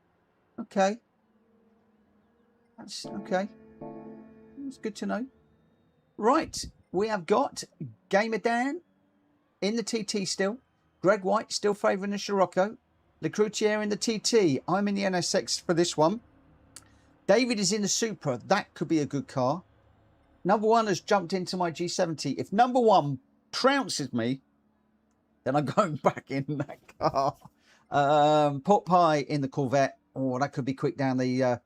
Okay. That's okay. It's good to know. Right. We have got Gamer Dan in the TT still. Greg White still favouring the Scirocco. Le Cloutier in the TT. I'm in the NSX for this one. David is in the Supra. That could be a good car. Number 1 has jumped into my G70. If number 1 trounces me, then I'm going back in that car. Pot Pie in the Corvette. Oh, that could be quick down the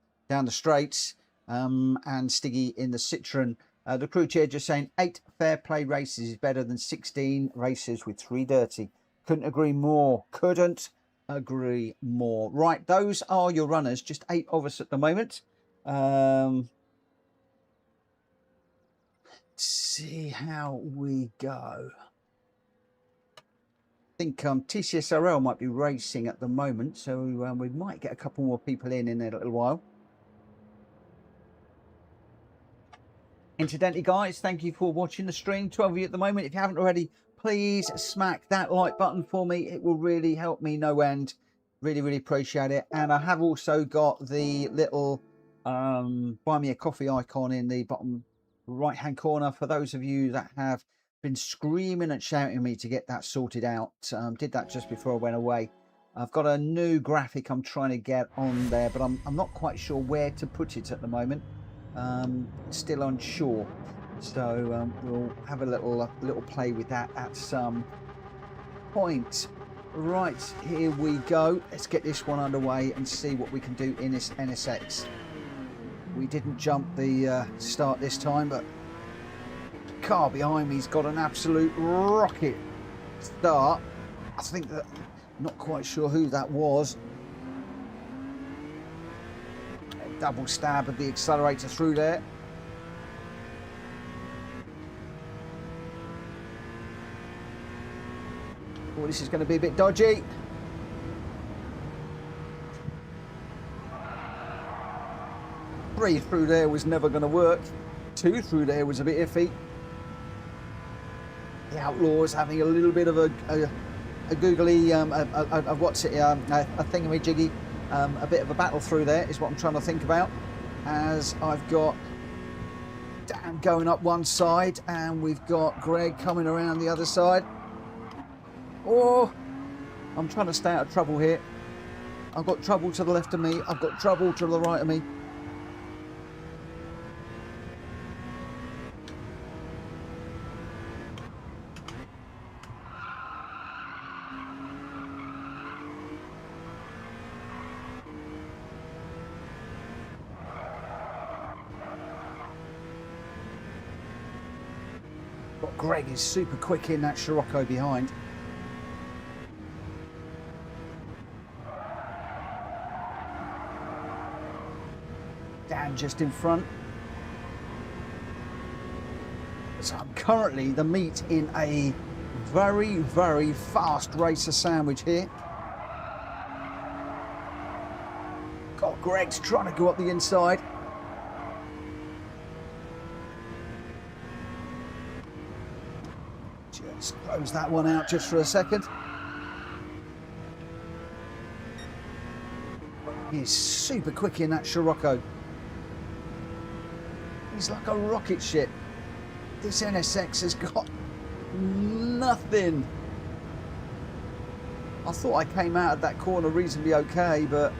straights. And Stiggy in the Citroen. The crew chair just saying 8 fair play races is better than 16 races with 3 dirty. Couldn't agree more. Couldn't agree more. Right, those are your runners. Just 8 of us at the moment. Let's see how we go. I think TCSRL might be racing at the moment, so we might get a couple more people in a little while. Incidentally, guys, thank you for watching the stream. 12 of you at the moment. If you haven't already, please smack that like button for me. It will really help me no end. Really, really appreciate it. And I have also got the little buy me a coffee icon in the bottom right hand corner. For those of you that have been screaming and shouting me to get that sorted out, did that just before I went away. I've got a new graphic I'm trying to get on there, but I'm not quite sure where to put it at the moment. Still unsure. So we'll have a little play with that at some point. Right, here we go. Let's get this one underway and see what we can do in this NSX. We didn't jump the start this time, but the car behind me's got an absolute rocket start. I think that, not quite sure who that was. A double stab of the accelerator through there. Oh, this is going to be a bit dodgy. Three through there was never going to work. Two through there was a bit iffy. The Outlaw's having a little bit of a googly, what's it, a thingamajiggy, a bit of a battle through there is what I'm trying to think about. As I've got Dan going up one side and we've got Greg coming around the other side. Oh, I'm trying to stay out of trouble here. I've got trouble to the left of me. I've got trouble to the right of me. But Greg is super quick in that Scirocco behind. Dan just in front. So I'm currently the meat in a very, very fast racer sandwich here. Got Greg's trying to go up the inside. Just close that one out just for a second. He's super quick in that Scirocco. He's like a rocket ship. This NSX has got nothing. I thought I came out of that corner reasonably okay, but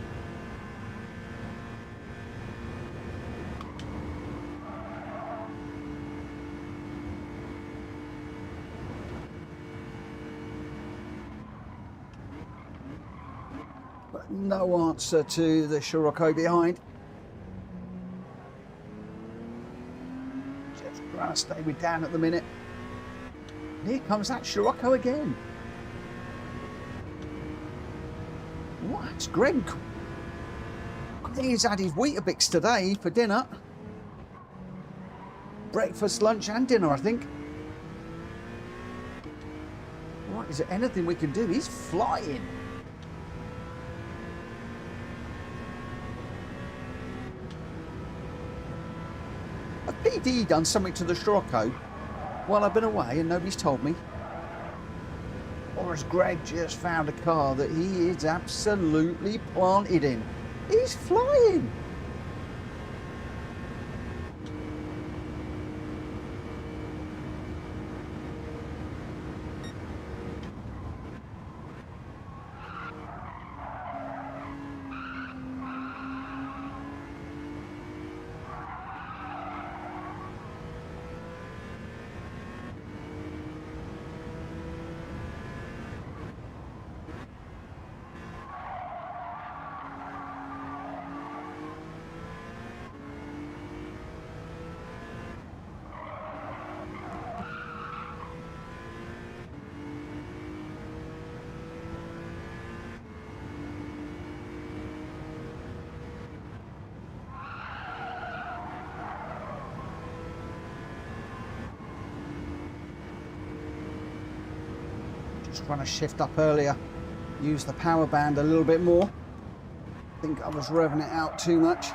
no answer to the Scirocco behind. Just trying to stay with Dan at the minute. And here comes that Scirocco again. What? Greg? I think he's had his Weetabix today for dinner. Breakfast, lunch and dinner, I think. Right, is there anything we can do? He's flying. Have PD done something to the Scirocco while I've been away and nobody's told me? Or has Greg just found a car that he is absolutely planted in? He's flying! Just trying to shift up earlier, use the power band a little bit more. I think I was revving it out too much.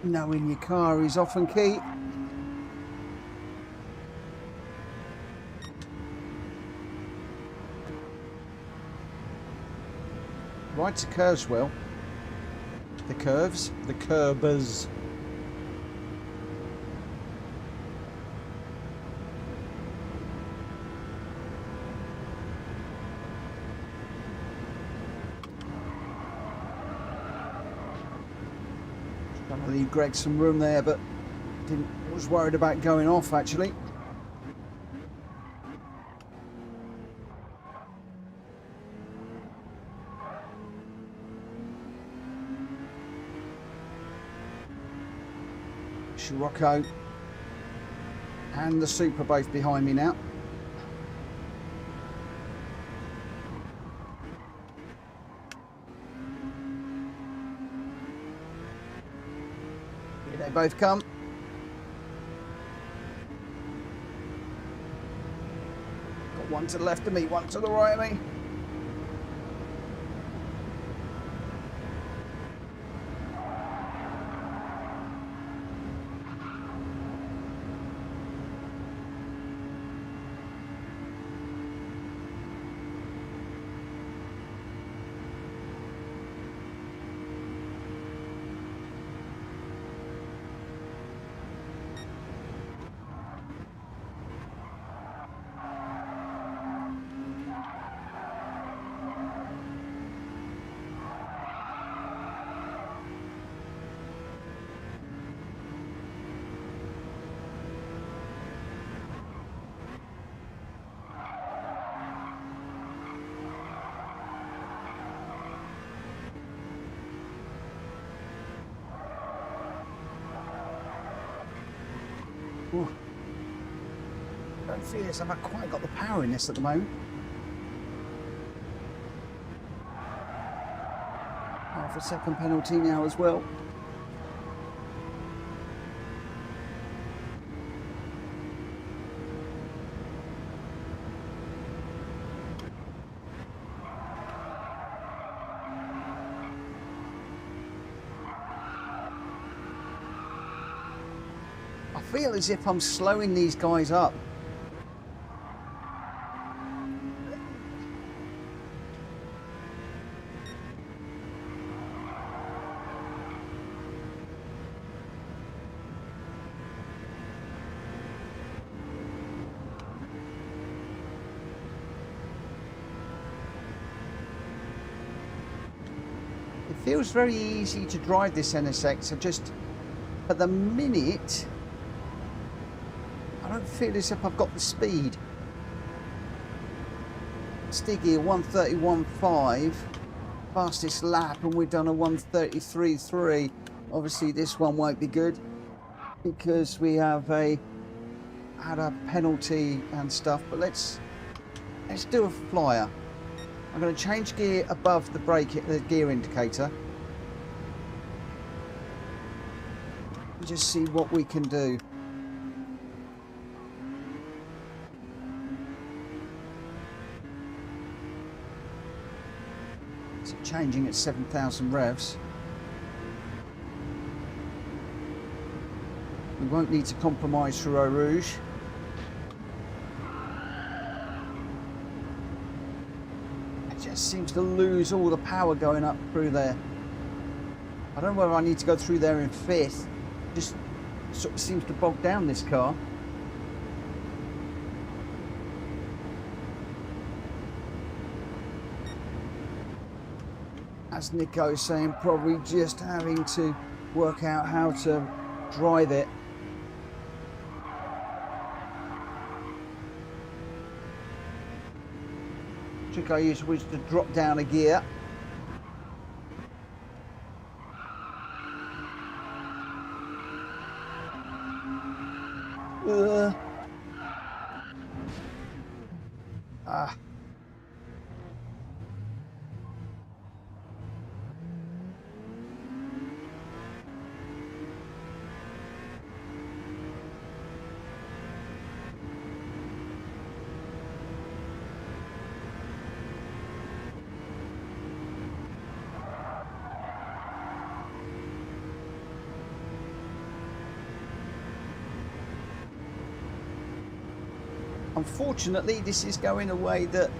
Knowing your car is often key. Right to curves, Will. The curves, the curbers. Trying to leave Greg some room there, but was worried about going off actually. Rocco and the Super both behind me now. Here they both come. Got one to the left of me, one to the right of me. Ooh. Don't feel as if I've quite got the power in this at the moment. Half a second penalty now as well. I feel as if I'm slowing these guys up. It feels very easy to drive this NSX. I just, at the minute, I don't feel as if I've got the speed. Stiggy, 1:31.5, fastest lap, and we've done a 1:33.3. Obviously, this one won't be good because we have had a penalty and stuff. But let's do a flyer. I'm going to change gear above the gear indicator. Just see what we can do. So changing at 7,000 revs. We won't need to compromise through Eau Rouge. It just seems to lose all the power going up through there. I don't know whether I need to go through there in fifth. Just sort of seems to bog down this car. As Nico's saying, probably just having to work out how to drive it. Trick I used was to drop down a gear. Unfortunately, this is going a way that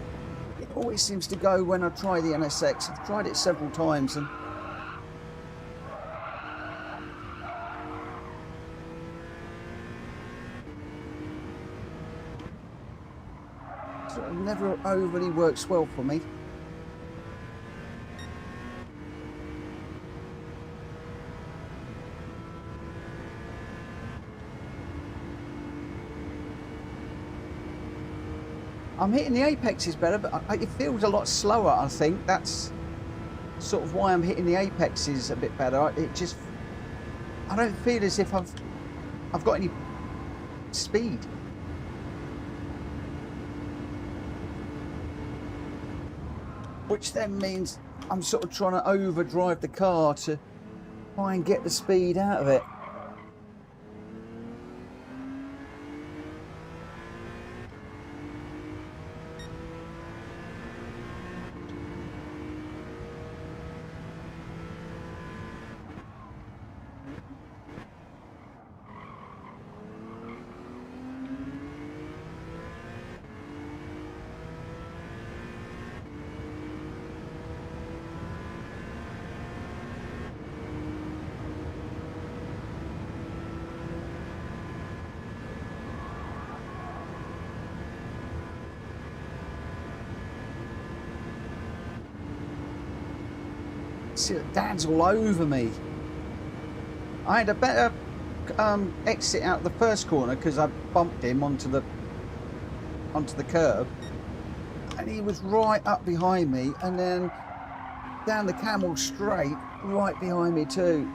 always seems to go when I try the NSX. I've tried it several times and sort of never overly works well for me. I'm hitting the apexes better, but it feels a lot slower. I think that's sort of why I'm hitting the apexes a bit better. I don't feel as if I've got any speed. Which then means I'm sort of trying to overdrive the car to try and get the speed out of it. See, Dan's all over me. I had a better exit out the first corner because I bumped him onto the curb, and he was right up behind me, and then down the Camel straight right behind me too.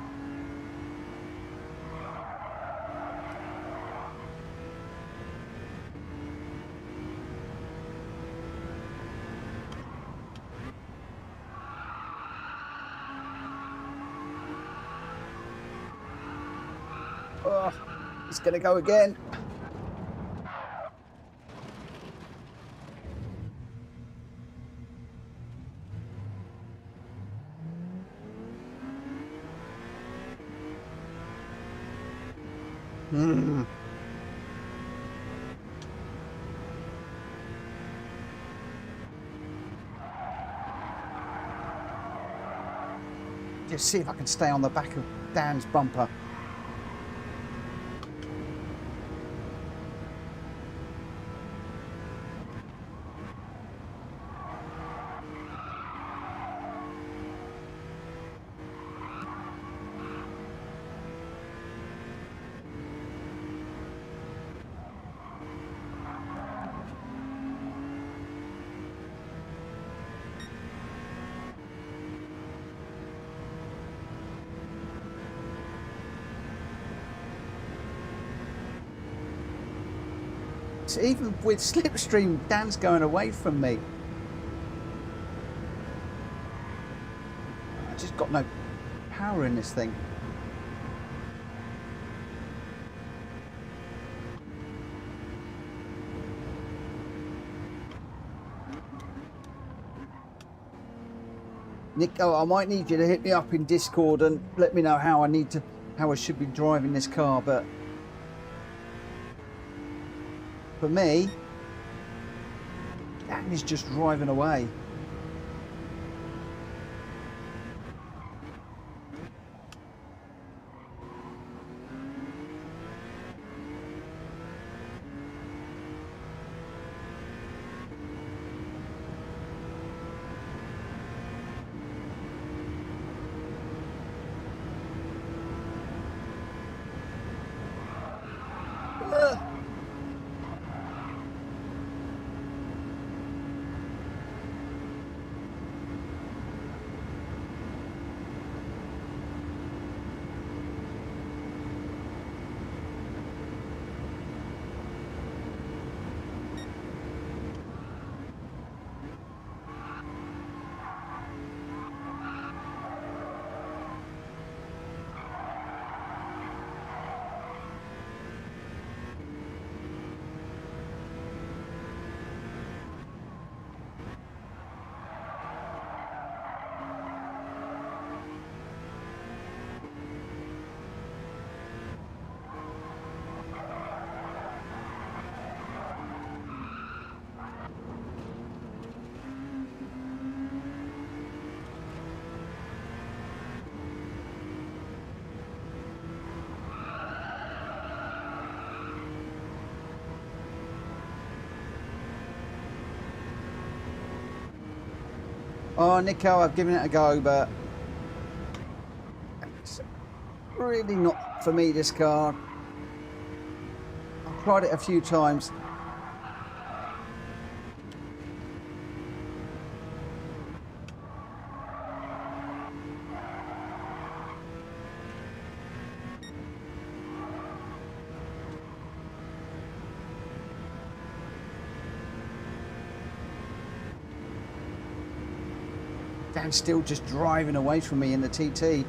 Oh, it's gonna go again. Just see if I can stay on the back of Dan's bumper. So even with slipstream, Dan's going away from me. I just got no power in this thing. Nico, I might need you to hit me up in Discord and let me know how I should be driving this car, but for me, Dan is just driving away. Oh, Nico, I've given it a go, but it's really not for me, this car. I've tried it a few times. Dan's still just driving away from me in the TT.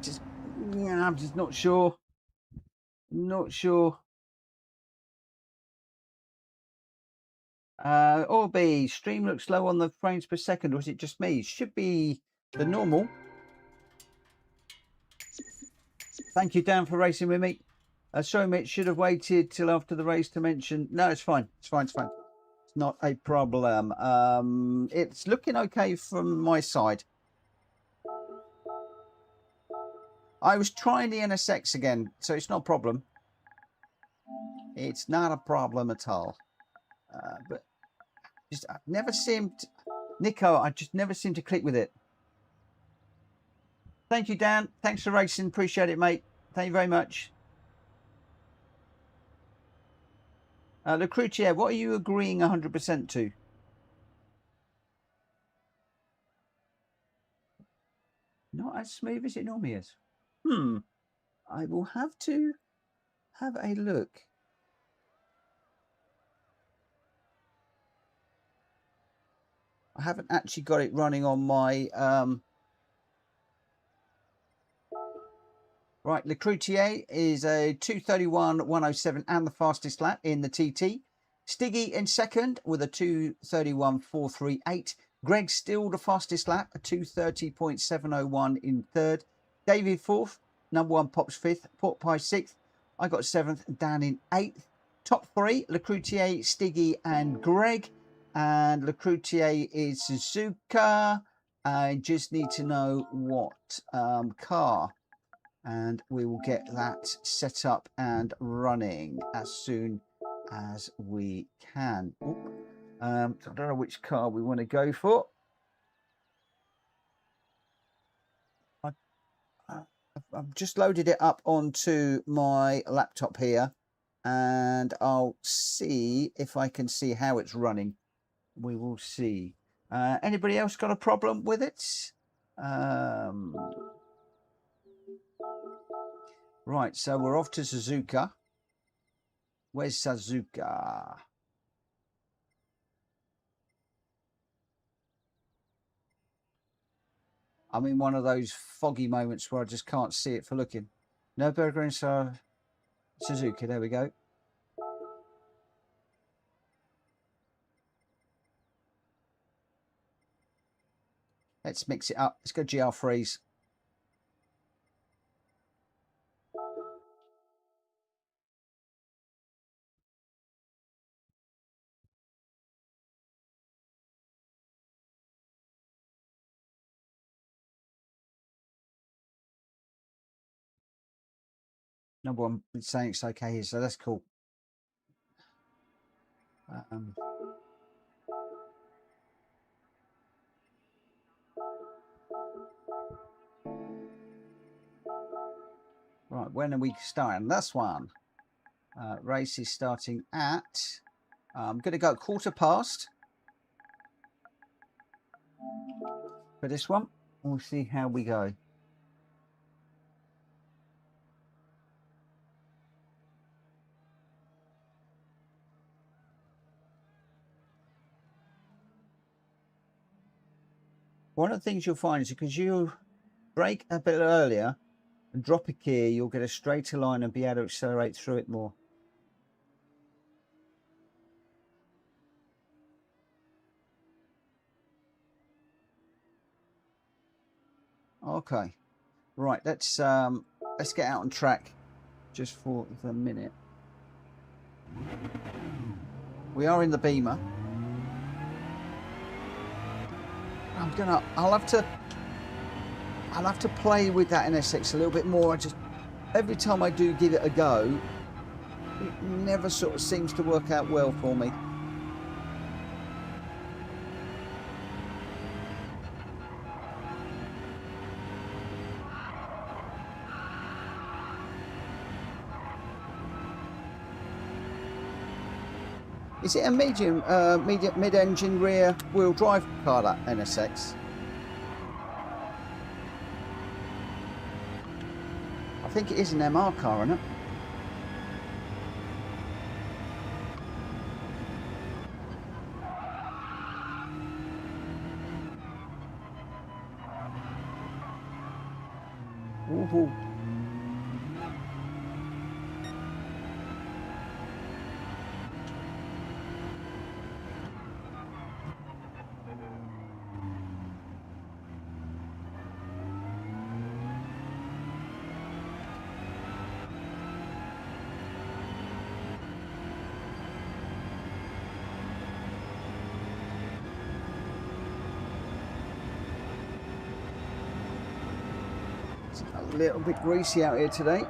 Just, yeah, I'm just not sure. Not sure. Orby, stream looks slow on the frames per second, or is it just me? Should be the normal. Thank you, Dan, for racing with me. Sorry, Mitch, should have waited till after the race to mention. No, it's fine. It's fine. It's fine. It's not a problem. It's looking okay from my side. I was trying the NSX again, so it's not a problem. It's not a problem at all. But just I never seemed, Nico, I just never seem to click with it. Thank you, Dan. Thanks for racing. Appreciate it, mate. Thank you very much. Lucrutia, what are you agreeing 100% to? Not as smooth as it normally is. I will have to have a look. I haven't actually got it running on my right. Lecroutier is a 2:31.107 and the fastest lap in the TT. Stiggy in second with a 2:31.438. Greg still the fastest lap, a 2:30.701 in third. David fourth, number one Pops fifth, Port Pie sixth. I got seventh, Dan in eighth. Top three, Lecroutier, Stiggy and Greg. And Lecroutier is Suzuka. I just need to know what car, and we will get that set up and running as soon as we can. I don't know which car we want to go for. I've just loaded it up onto my laptop here, and I'll see if I can see how it's running. We will see. Anybody else got a problem with it? Right, so we're off to Suzuka. Where's Suzuka? I'm in one of those foggy moments where I just can't see it for looking. No burger in Suzuka. There we go. Let's mix it up. Let's go GR3s. Number one saying it's okay here, so that's cool. Right, when are we starting? This one. Race is starting at, I'm going to go quarter past for this one. We'll see how we go. One of the things you'll find is because you brake a bit earlier and drop a gear, you'll get a straighter line and be able to accelerate through it more. Okay. Right, let's get out on track just for the minute. We are in the Beamer. I'll have to play with that NSX a little bit more. Every time I do give it a go, it never sort of seems to work out well for me. Is it a mid-engine rear-wheel drive car, that NSX? I think it is an MR car, isn't it? Ooh. It's a little bit greasy out here today.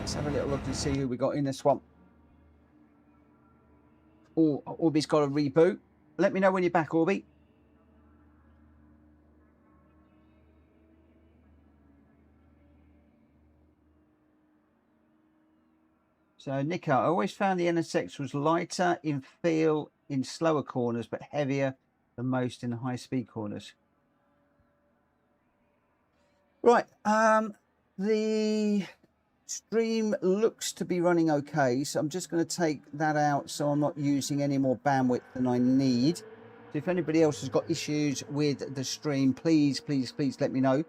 Let's have a little look and see who we got in this one. Oh, Orby's got a reboot. Let me know when you're back, Orby. So, Nico, I always found the NSX was lighter in feel in slower corners, but heavier than most in high-speed corners. Right, the stream looks to be running okay, so I'm just going to take that out so I'm not using any more bandwidth than I need. So if anybody else has got issues with the stream, please let me know.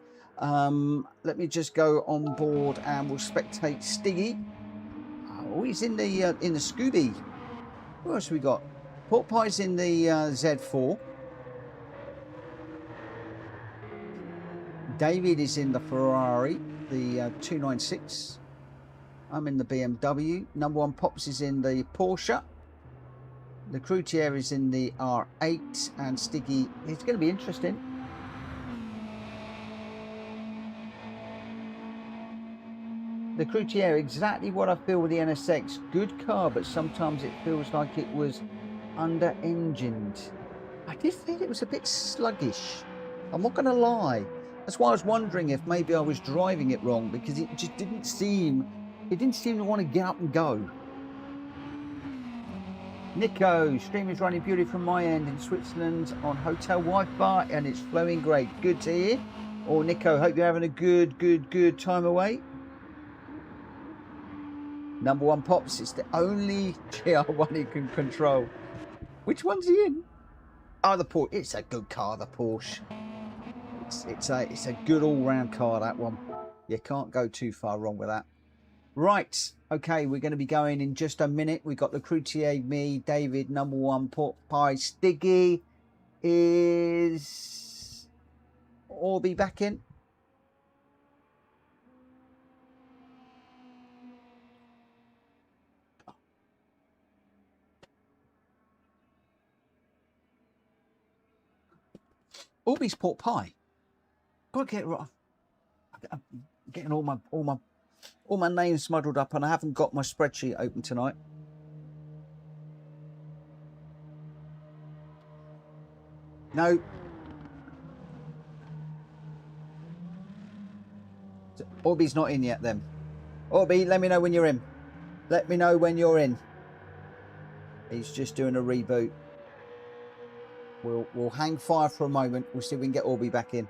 Let me just go on board and we'll spectate Stiggy. Oh, he's in the Scooby. What else have we got? Pork Pie's in the Z4. David is in the Ferrari, the 296. I'm in the BMW. Number one Pops is in the Porsche. The Croutier is in the R8. And Stiggy, it's going to be interesting. The Croutier, exactly what I feel with the NSX. Good car, but sometimes it feels like it was under-engined. I did feel it was a bit sluggish. I'm not going to lie. That's why I was wondering if maybe I was driving it wrong, because it just didn't seem to want to get up and go. Nico, stream is running beautifully from my end in Switzerland on hotel Wi-Fi, and it's flowing great. Good to hear. Oh, Nico, hope you're having a good time away. Number one Pops, it's the only GR1 he can control. Which one's he in? Oh, the Porsche. It's a good car, the Porsche. It's a good all-round car, that one. You can't go too far wrong with that. Right, okay, we're going to be going in just a minute. We've got the Croutier, me, David, number one, Pork Pie, Stiggy is all be back in. Orby's Pork Pie. Got to get it right. I'm getting all my names muddled up, and I haven't got my spreadsheet open tonight. No, Orby's not in yet then. Orby, let me know when you're in. Let me know when you're in. He's just doing a reboot. We'll hang fire for a moment. We'll see if we can get Orby back in.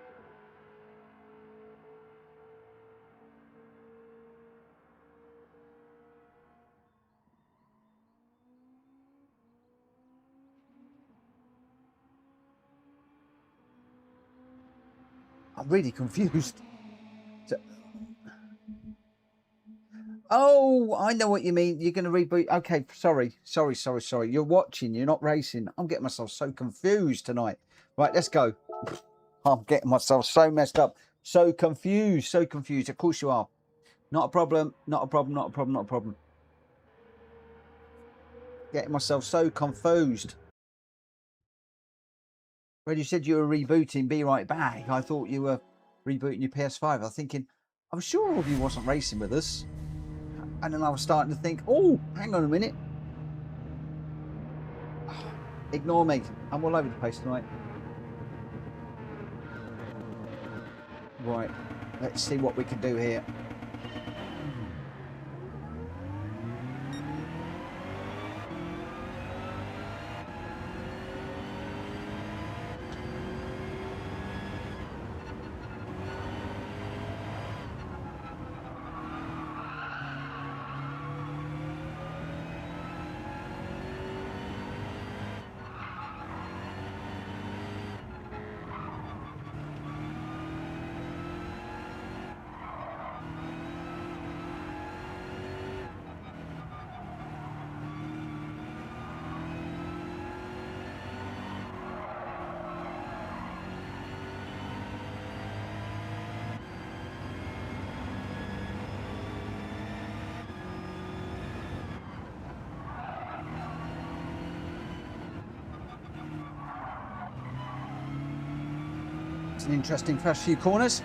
I'm really confused. Oh, I know what you mean. You're going to reboot. Okay, sorry. You're watching. You're not racing. I'm getting myself so confused tonight. Right, let's go. I'm getting myself so messed up. So confused. Of course you are. Not a problem. Getting myself so confused. When you said you were rebooting, be right back, I thought you were rebooting your PS5. I was thinking, I'm sure Orby wasn't racing with us. And then I was starting to think, oh, hang on a minute. Ignore me. I'm all over the place tonight. Right. Let's see what we can do here. It's an interesting first few corners.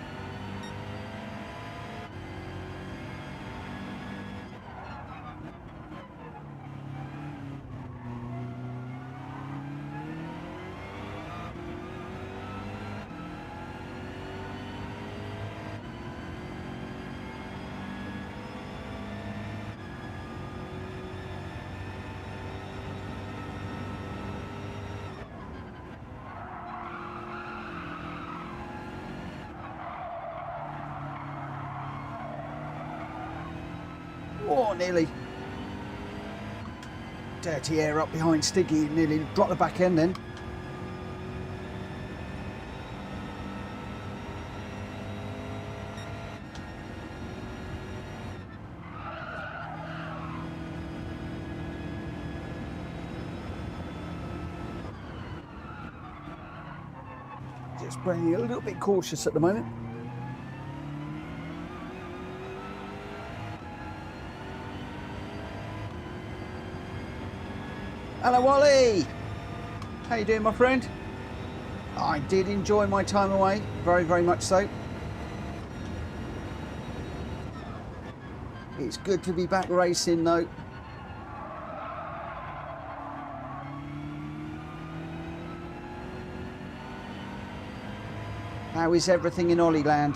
Oh, nearly. Dirty air up behind Stiggy, nearly dropped the back end then. Just being a little bit cautious at the moment. Hello, Wally. How you doing, my friend? I did enjoy my time away, very, very much so. It's good to be back racing, though. How is everything in Ollieland?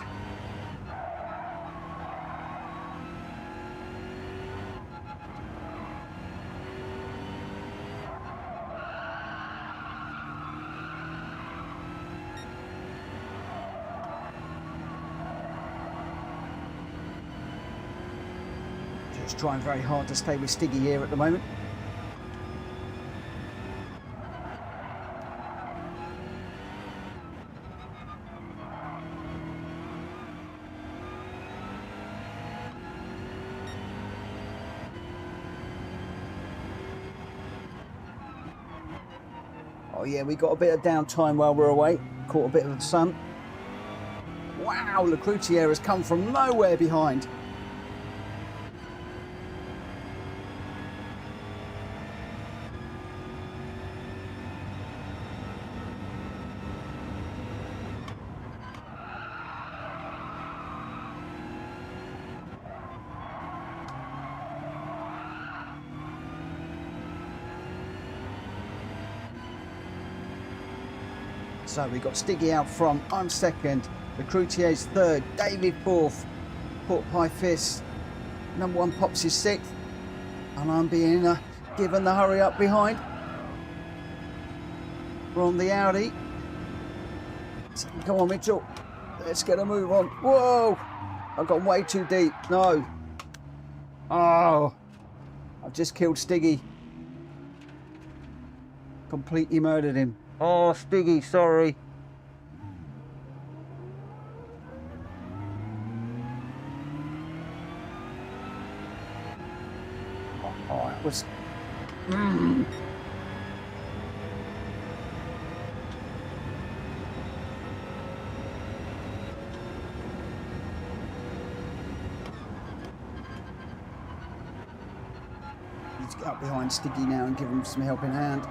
Just trying very hard to stay with Stiggy here at the moment. Oh yeah, we got a bit of downtime while we're away. Caught a bit of the sun. Wow, Gr.x has come from nowhere behind. So we've got Stiggy out front, I'm second, Gr.x third, David fourth. pork pie fist. Number 1 pops his 6th, and I'm being given the hurry up behind. We're on the Audi. So, come on, Mitchell. Let's get a move on. Whoa! I've gone way too deep. No. Oh. I've just killed Stiggy. Completely murdered him. Oh, Stiggy, sorry. Oh, it was... Need to get up behind Stiggy now and give him some helping hand.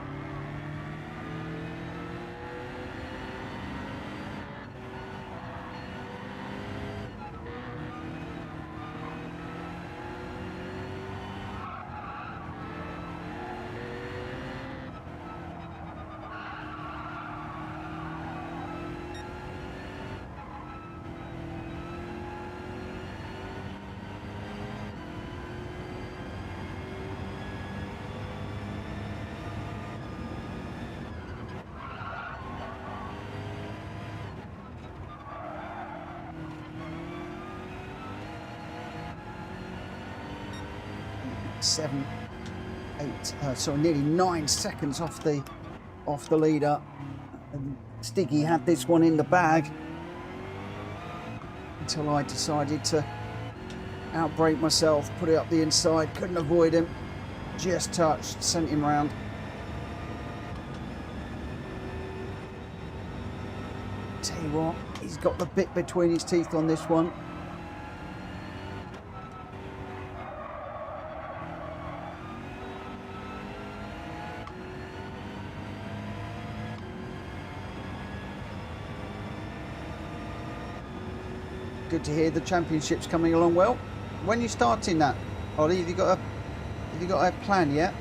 Nearly 9 seconds off the leader. And Stiggy had this one in the bag until I decided to outbrake myself, put it up the inside, couldn't avoid him, just touched, sent him round. Tell you what, he's got the bit between his teeth on this one. Good to hear the championship's coming along well. When are you starting that, Ollie? Have you got a plan yet?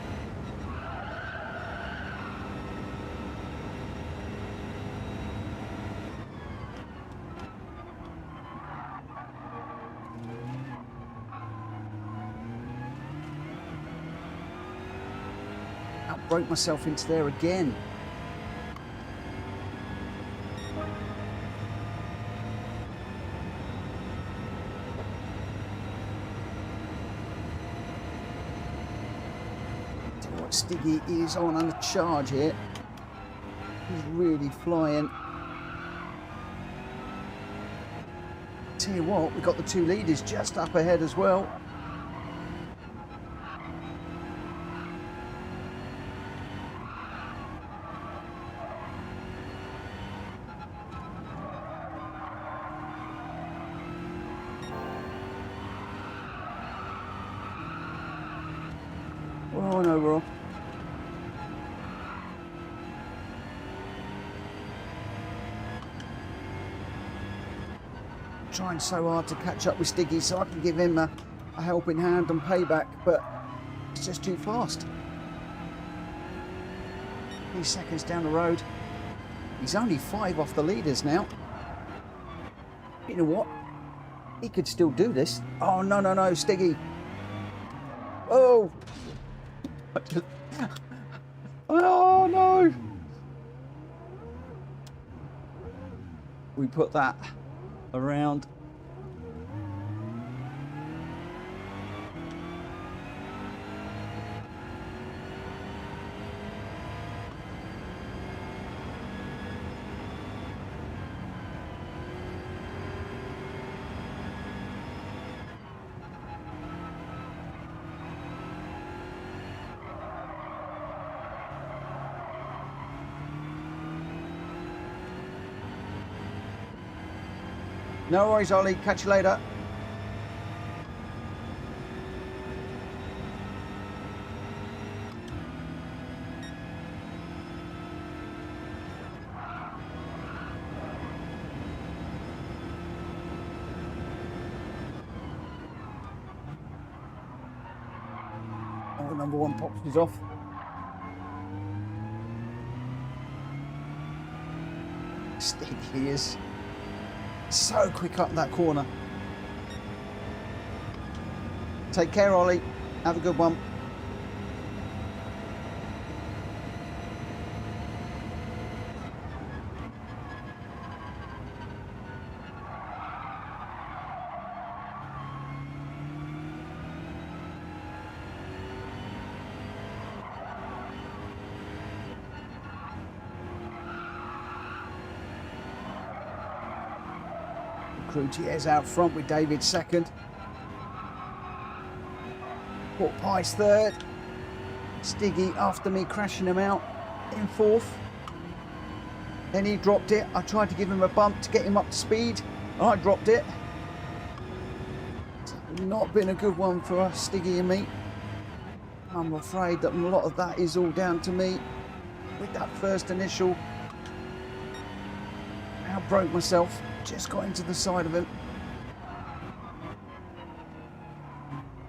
Outbroke myself into there again. Stiggy is on a charge here. He's really flying. Tell you what, we've got the 2 leaders just up ahead as well. Oh no, we're off. Trying so hard to catch up with Stiggy so I can give him a helping hand and payback, but it's just too fast. 3 seconds down the road. He's only 5 off the leaders now. You know what? He could still do this. Oh, no, no, no, Stiggy. Oh! Oh, no! We put that around. No worries, Ollie. Catch you later. Oh, number 1 pops is off. He is so quick up that corner. Take care, Ollie. Have a good one. Gr.x out front with David second. Port Pies third. Stiggy after me, crashing him out in fourth. Then he dropped it. I tried to give him a bump to get him up to speed. I dropped it. It's not been a good one for us, Stiggy and me. I'm afraid that a lot of that is all down to me. With that first initial, I broke myself. Just got into the side of him.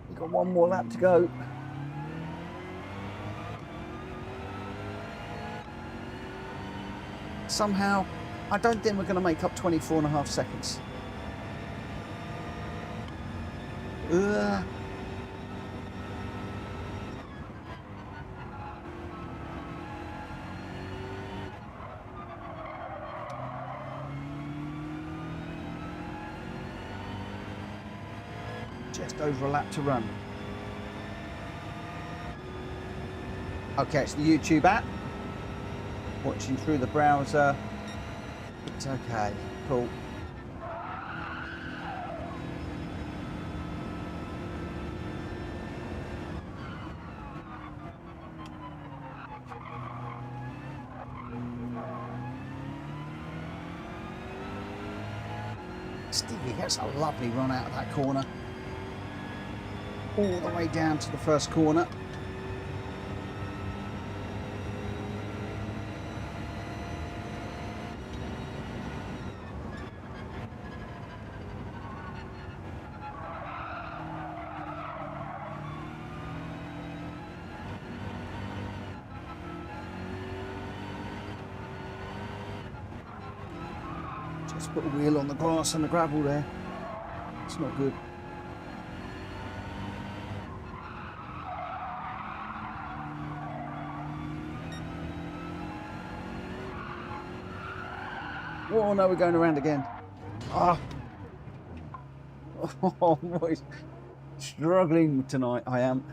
We've got one more lap to go. Somehow, I don't think we're going to make up 24.5 seconds. Just over a lap to run. Okay, it's the YouTube app. Watching through the browser. It's okay, cool. Stevie gets a lovely run out of that corner. All the way down to the first corner. Just put a wheel on the grass and the gravel there. It's not good. Oh no, we're going around again. Ah. Oh, boy. Struggling tonight, I am.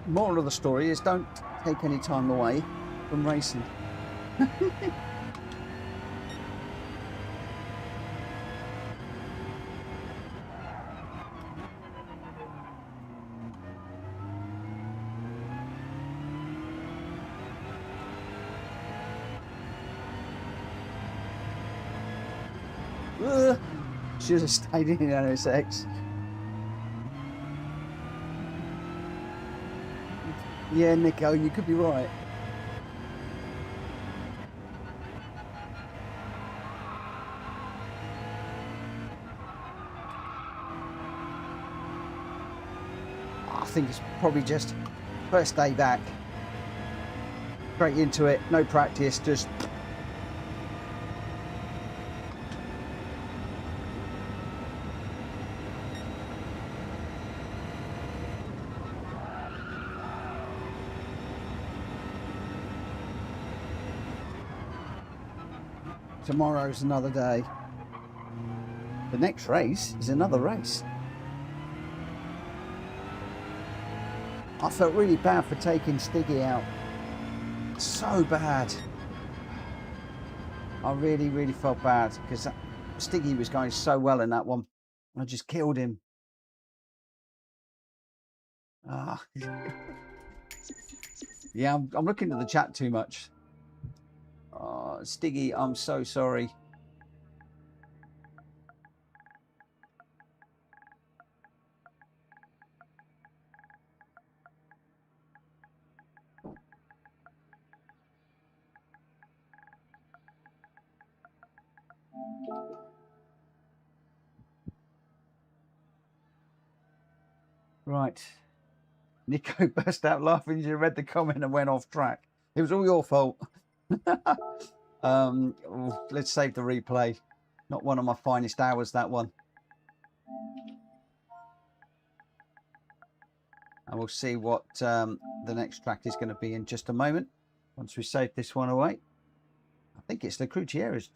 Moral of the story is don't take any time away from racing. Should have stayed in NSX. Yeah, Nico, you could be right. I think it's probably just first day back. Straight into it, no practice, just... Tomorrow's another day. The next race is another race. I felt really bad for taking Stiggy out. So bad. I really, really felt bad because Stiggy was going so well in that one. I just killed him. Ah. Yeah, I'm looking at the chat too much. Oh, Stiggy, I'm so sorry. Right. Nico burst out laughing as you read the comment and went off track. It was all your fault. Let's save the replay. Not one of my finest hours, that one. And we'll see what the next track is going to be in just a moment. Once we save this one away. I think it's the Gr.x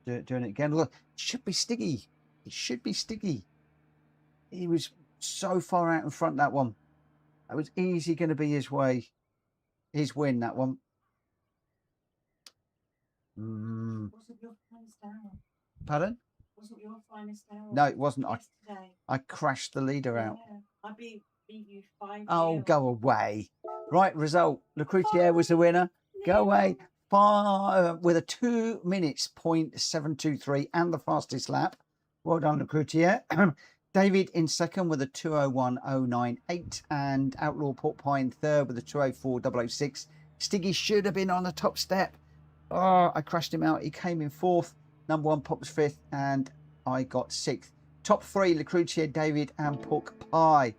doing it again. Look, it should be Stiggy. It should be Stiggy. He was so far out in front, that one. That was easy going to be his win, that one. Wasn't your finest hour? Pardon? Wasn't your finest hour? No, it wasn't. Yesterday. I crashed the leader out. I beat you 5-0. Oh, go away. Right, result. Gr.x was the winner. Go away. With a 2 minutes .723 and the fastest lap. Well done, Gr.x. David in second with a 2:01.098 and Outlaw Portpine third with a 2:04.006. Stiggy should have been on the top step. Oh, I crashed him out. He came in fourth. Number one, Pops fifth, and I got sixth. Top three, Gr.x, David, and Pork Pie.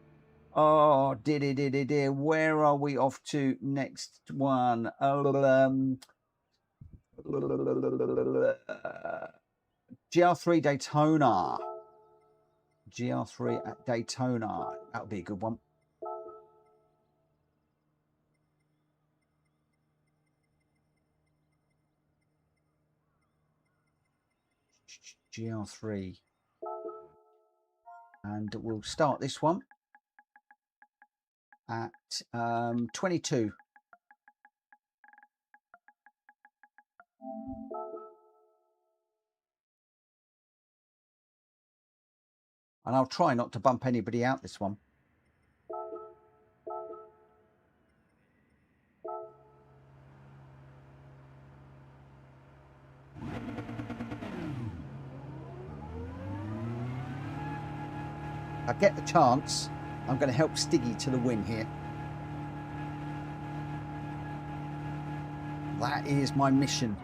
Oh, dear. Where are we off to next one? GR3 Daytona. GR3 at Daytona. That'll be a good one. GR3. And we'll start this one at 22. And I'll try not to bump anybody out this one. If I get the chance, I'm going to help Stiggy to the win here. That is my mission.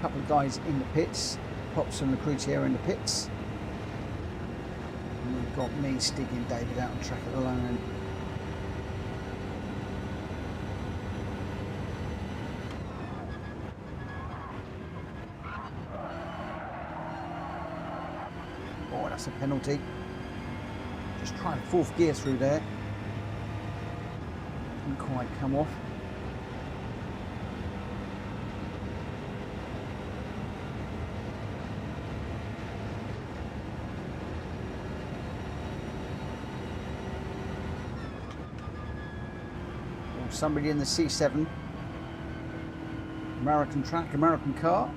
Couple of guys in the pits. Pops and Gr.x in the pits. And we've got me, Stiggy and David out on track at the moment. Oh, that's a penalty. Just trying fourth gear through there. Didn't quite come off. Somebody in the C7, American track, American car.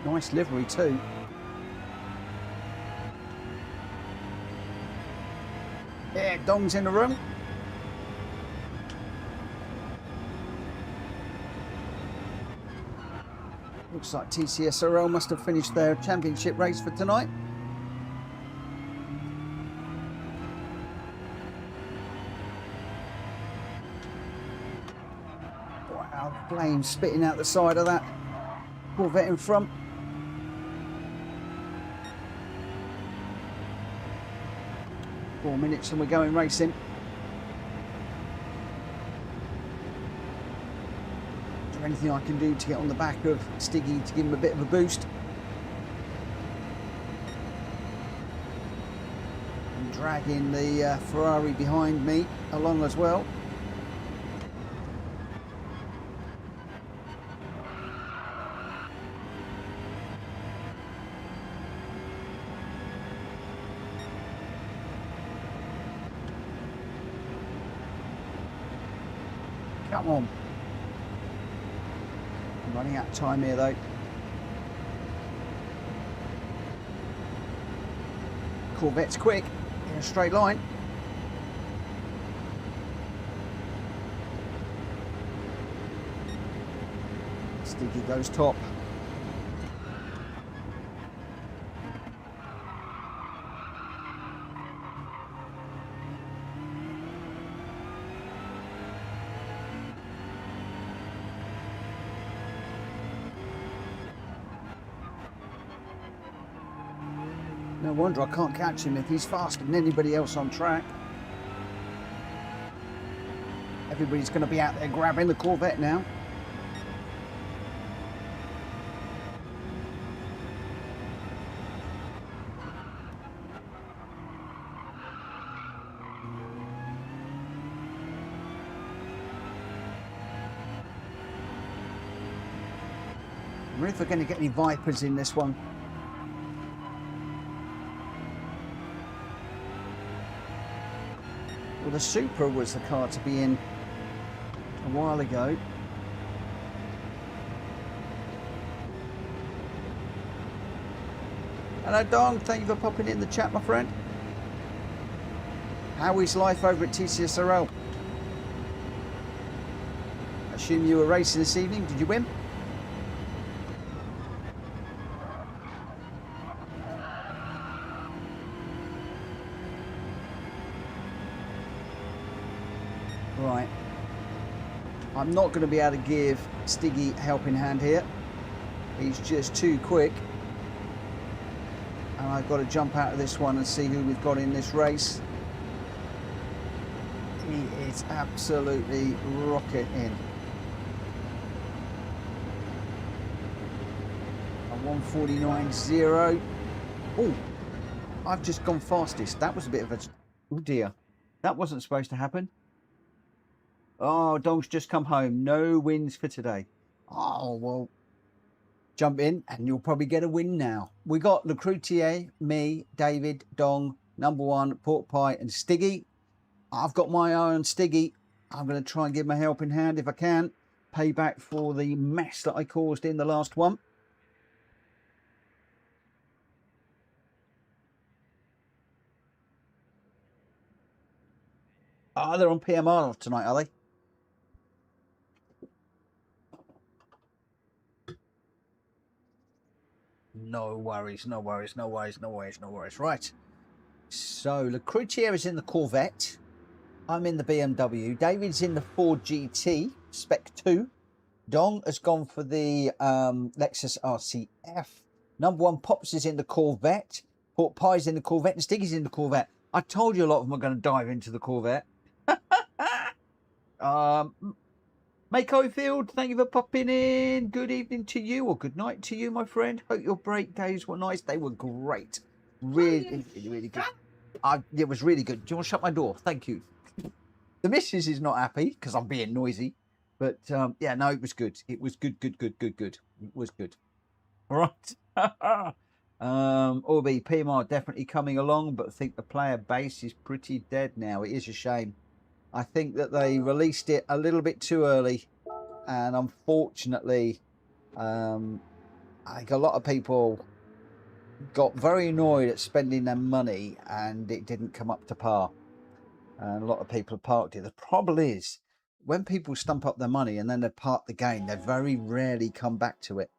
Nice livery too. Yeah, Dong's in the room. Looks like TCSRL must have finished their championship race for tonight. Wow, flames spitting out the side of that Corvette in front. Four minutes and we're going racing. Is there anything I can do to get on the back of Stiggy to give him a bit of a boost? I'm dragging the Ferrari behind me along as well. Come on. I'm running out of time here though. Corvette's quick in a straight line. Sticky goes top. No wonder I can't catch him if he's faster than anybody else on track. Everybody's going to be out there grabbing the Corvette now. I wonder if we're going to get any Vipers in this one. Well, the Supra was the car to be in a while ago. Hello Dong, thank you for popping in the chat, my friend. How is life over at TCSRL? I assume you were racing this evening, did you win? Right, I'm not going to be able to give Stiggy a helping hand here. He's just too quick. And I've got to jump out of this one and see who we've got in this race. He is absolutely rocketing. A 149.0. Oh, I've just gone fastest. That was a bit of a... Oh dear, that wasn't supposed to happen. Oh, Dong's just come home. No wins for today. Oh, well, jump in and you'll probably get a win now. We got Gr.x, me, David, Dong, number one, Pork Pie and Stiggy. I've got my eye on Stiggy. I'm going to try and give him a helping hand if I can. Pay back for the mess that I caused in the last one. Oh, they're on PMR tonight, are they? No worries, no worries, no worries, no worries, no worries. Right. So, Gr.x is in the Corvette. I'm in the BMW. David's in the Ford GT Spec 2. Dong has gone for the Lexus RCF. Number one, Pops is in the Corvette. Pork Pie's in the Corvette and Stiggy's in the Corvette. I told you a lot of them are going to dive into the Corvette. Mako Field, thank you for popping in. Good evening to you, or good night to you, my friend. Hope your break days were nice. They were great. Really, really good. It was really good. Do you want to shut my door? Thank you. The missus is not happy because I'm being noisy. But, yeah, no, it was good. It was good. It was good. All right. Orby, PMR definitely coming along, but I think the player base is pretty dead now. It is a shame. I think that they released it a little bit too early, and unfortunately, I think a lot of people got very annoyed at spending their money, and it didn't come up to par. And a lot of people have parked it. The problem is, when people stump up their money and then they park the game, they very rarely come back to it.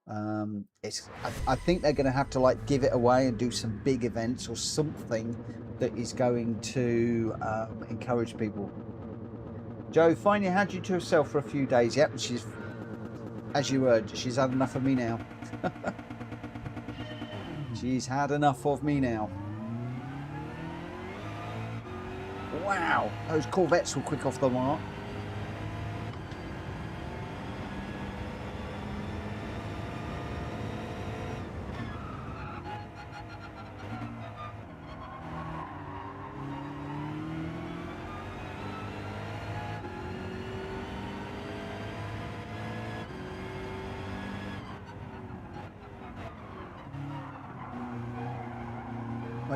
I think they're going to have to like give it away and do some big events or something that is going to encourage people Joe, finally had you to herself for a few days. Yep, she's, as you heard, she's had enough of me now. She's had enough of me now. Wow, those Corvettes were quick off the mark.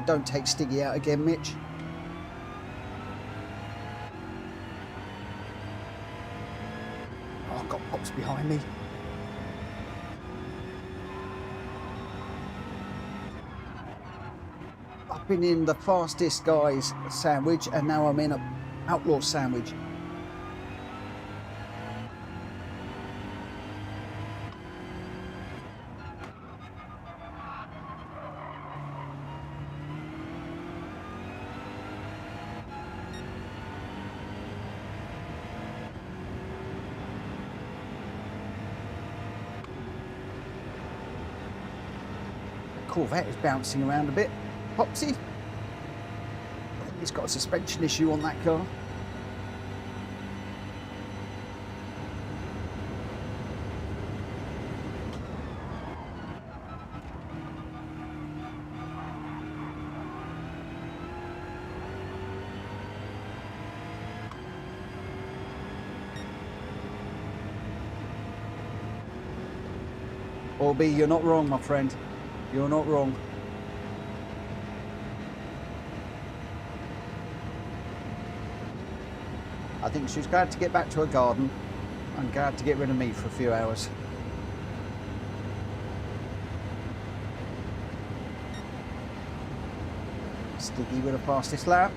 Don't take Stiggy out again, Mitch. Oh, I've got Pops behind me. I've been in the fastest guys sandwich and now I'm in a outlaw sandwich. Corvette is bouncing around a bit. Popsy, I think he's got a suspension issue on that car. Orby, you're not wrong, my friend. You're not wrong. I think she's glad to get back to her garden and glad to get rid of me for a few hours. Sticky with the fastest lap.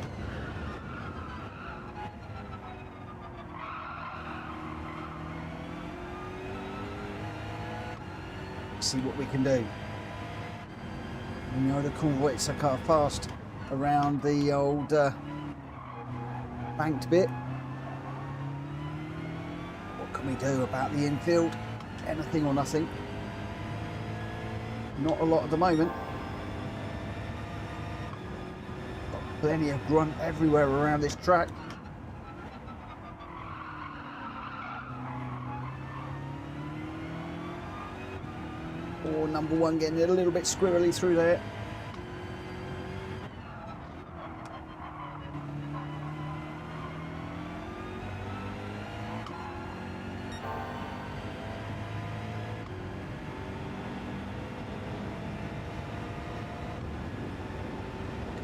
See what we can do. You know the Corvettes are kind of fast around the old banked bit. What can we do about the infield? Anything or nothing. Not a lot at the moment. Got plenty of grunt everywhere around this track. Or number one getting a little bit squirrely through there.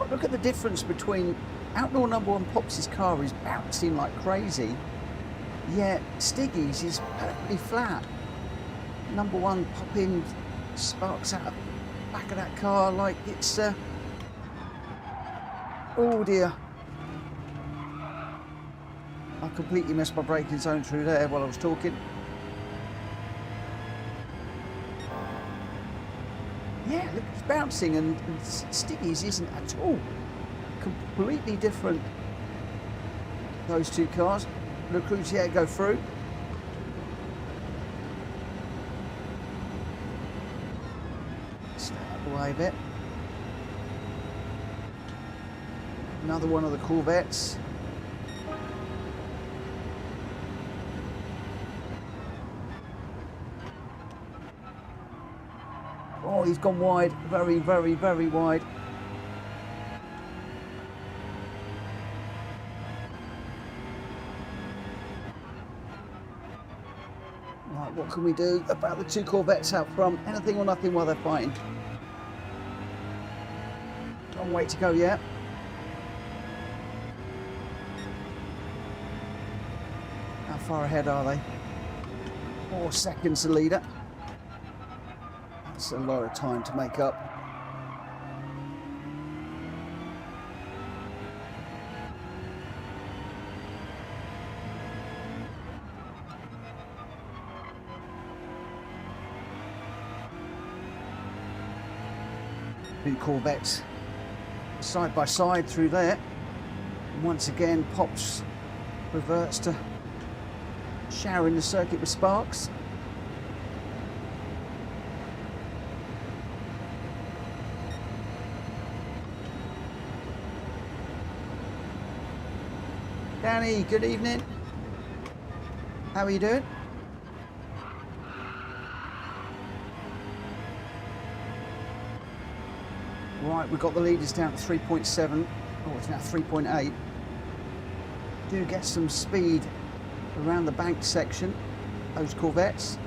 Look at the difference between outlaw number one Popsy's car is bouncing like crazy, yet Stiggy's is perfectly flat. Number one popping sparks out of the back of that car like it's oh dear, I completely missed my braking zone through there while I was talking. Yeah, look, it's bouncing and Stiggy's isn't at all. Completely different, those two cars. Le Creuset go through. Away a bit. Another one of the Corvettes. Oh, he's gone wide. Very, very, very wide. Right, what can we do about the two Corvettes out front? Anything or nothing while they're fighting. Long way to go yet. How far ahead are they? 4 seconds to leader. That's a lot of time to make up. Two Corvettes side by side through there. And once again, Pops reverts to showering the circuit with sparks. Danny, good evening. How are you doing? Right, we've got the leaders down to 3.7. Oh, it's now 3.8. Do get some speed around the bank section, those Corvettes.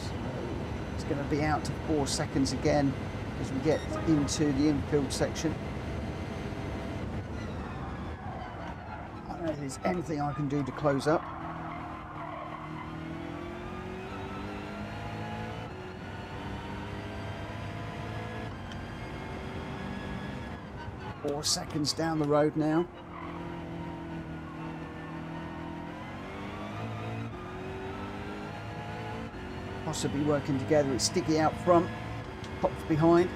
So it's going to be out to 4 seconds again as we get into the infield section. I don't know if there's anything I can do to close up. Four seconds down the road now. Possibly working together. It's Sticky out front, Pops behind.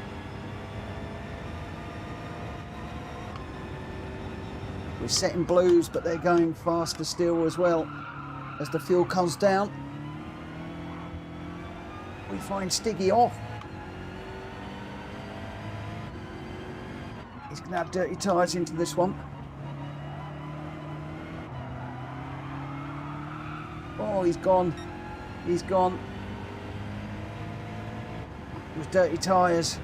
We're setting blues, but they're going faster still as well as the fuel comes down. We find Sticky off. He's going to have dirty tyres into this one. Oh, he's gone. He's gone. It was dirty tyres.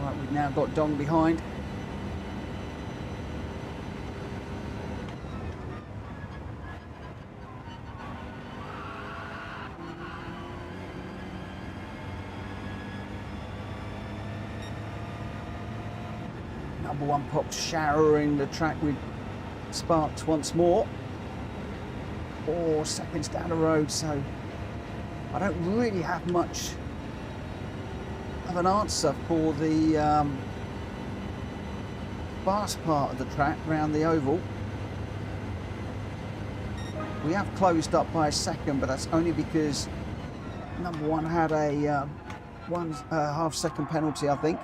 Right, we've now got Dong behind. Number one Pops showering the track with sparks once more. 4 seconds down the road, so I don't really have much of an answer for the fast part of the track around the oval. We have closed up by a second, but that's only because number one had a 1.5 second penalty, I think.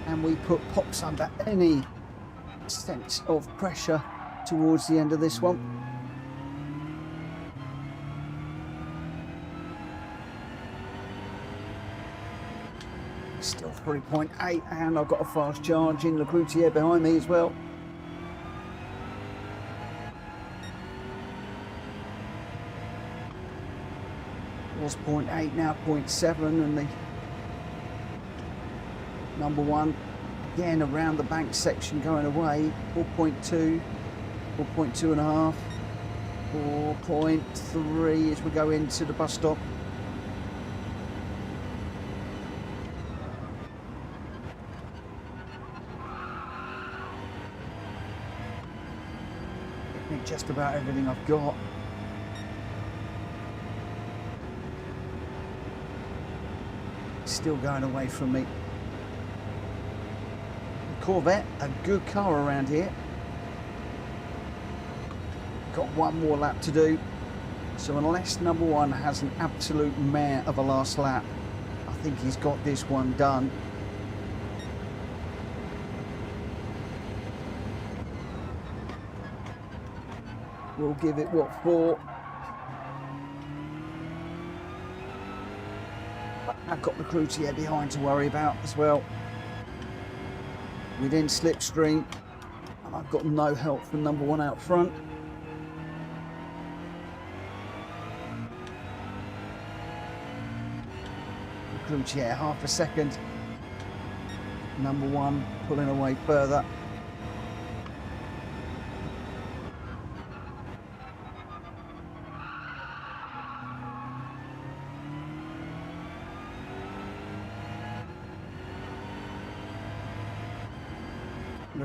And we put Pops under any sense of pressure towards the end of this one. Still 3.8, and I've got a fast charge in Gr.x behind me as well. Was 0.8, now 0.7, and the number one again around the bank section going away. 4.2, 4.2 and a half, 4.3 as we go into the bus stop. Just about everything I've got. Still going away from me. The Corvette, a good car around here. Got one more lap to do. So unless number one has an absolute mare of a last lap, I think he's got this one done. We'll give it, what, 4? I've got the Gr.x behind to worry about as well. Within slipstream, and I've got no help from number one out front. Gr.x half a second. Number one pulling away further.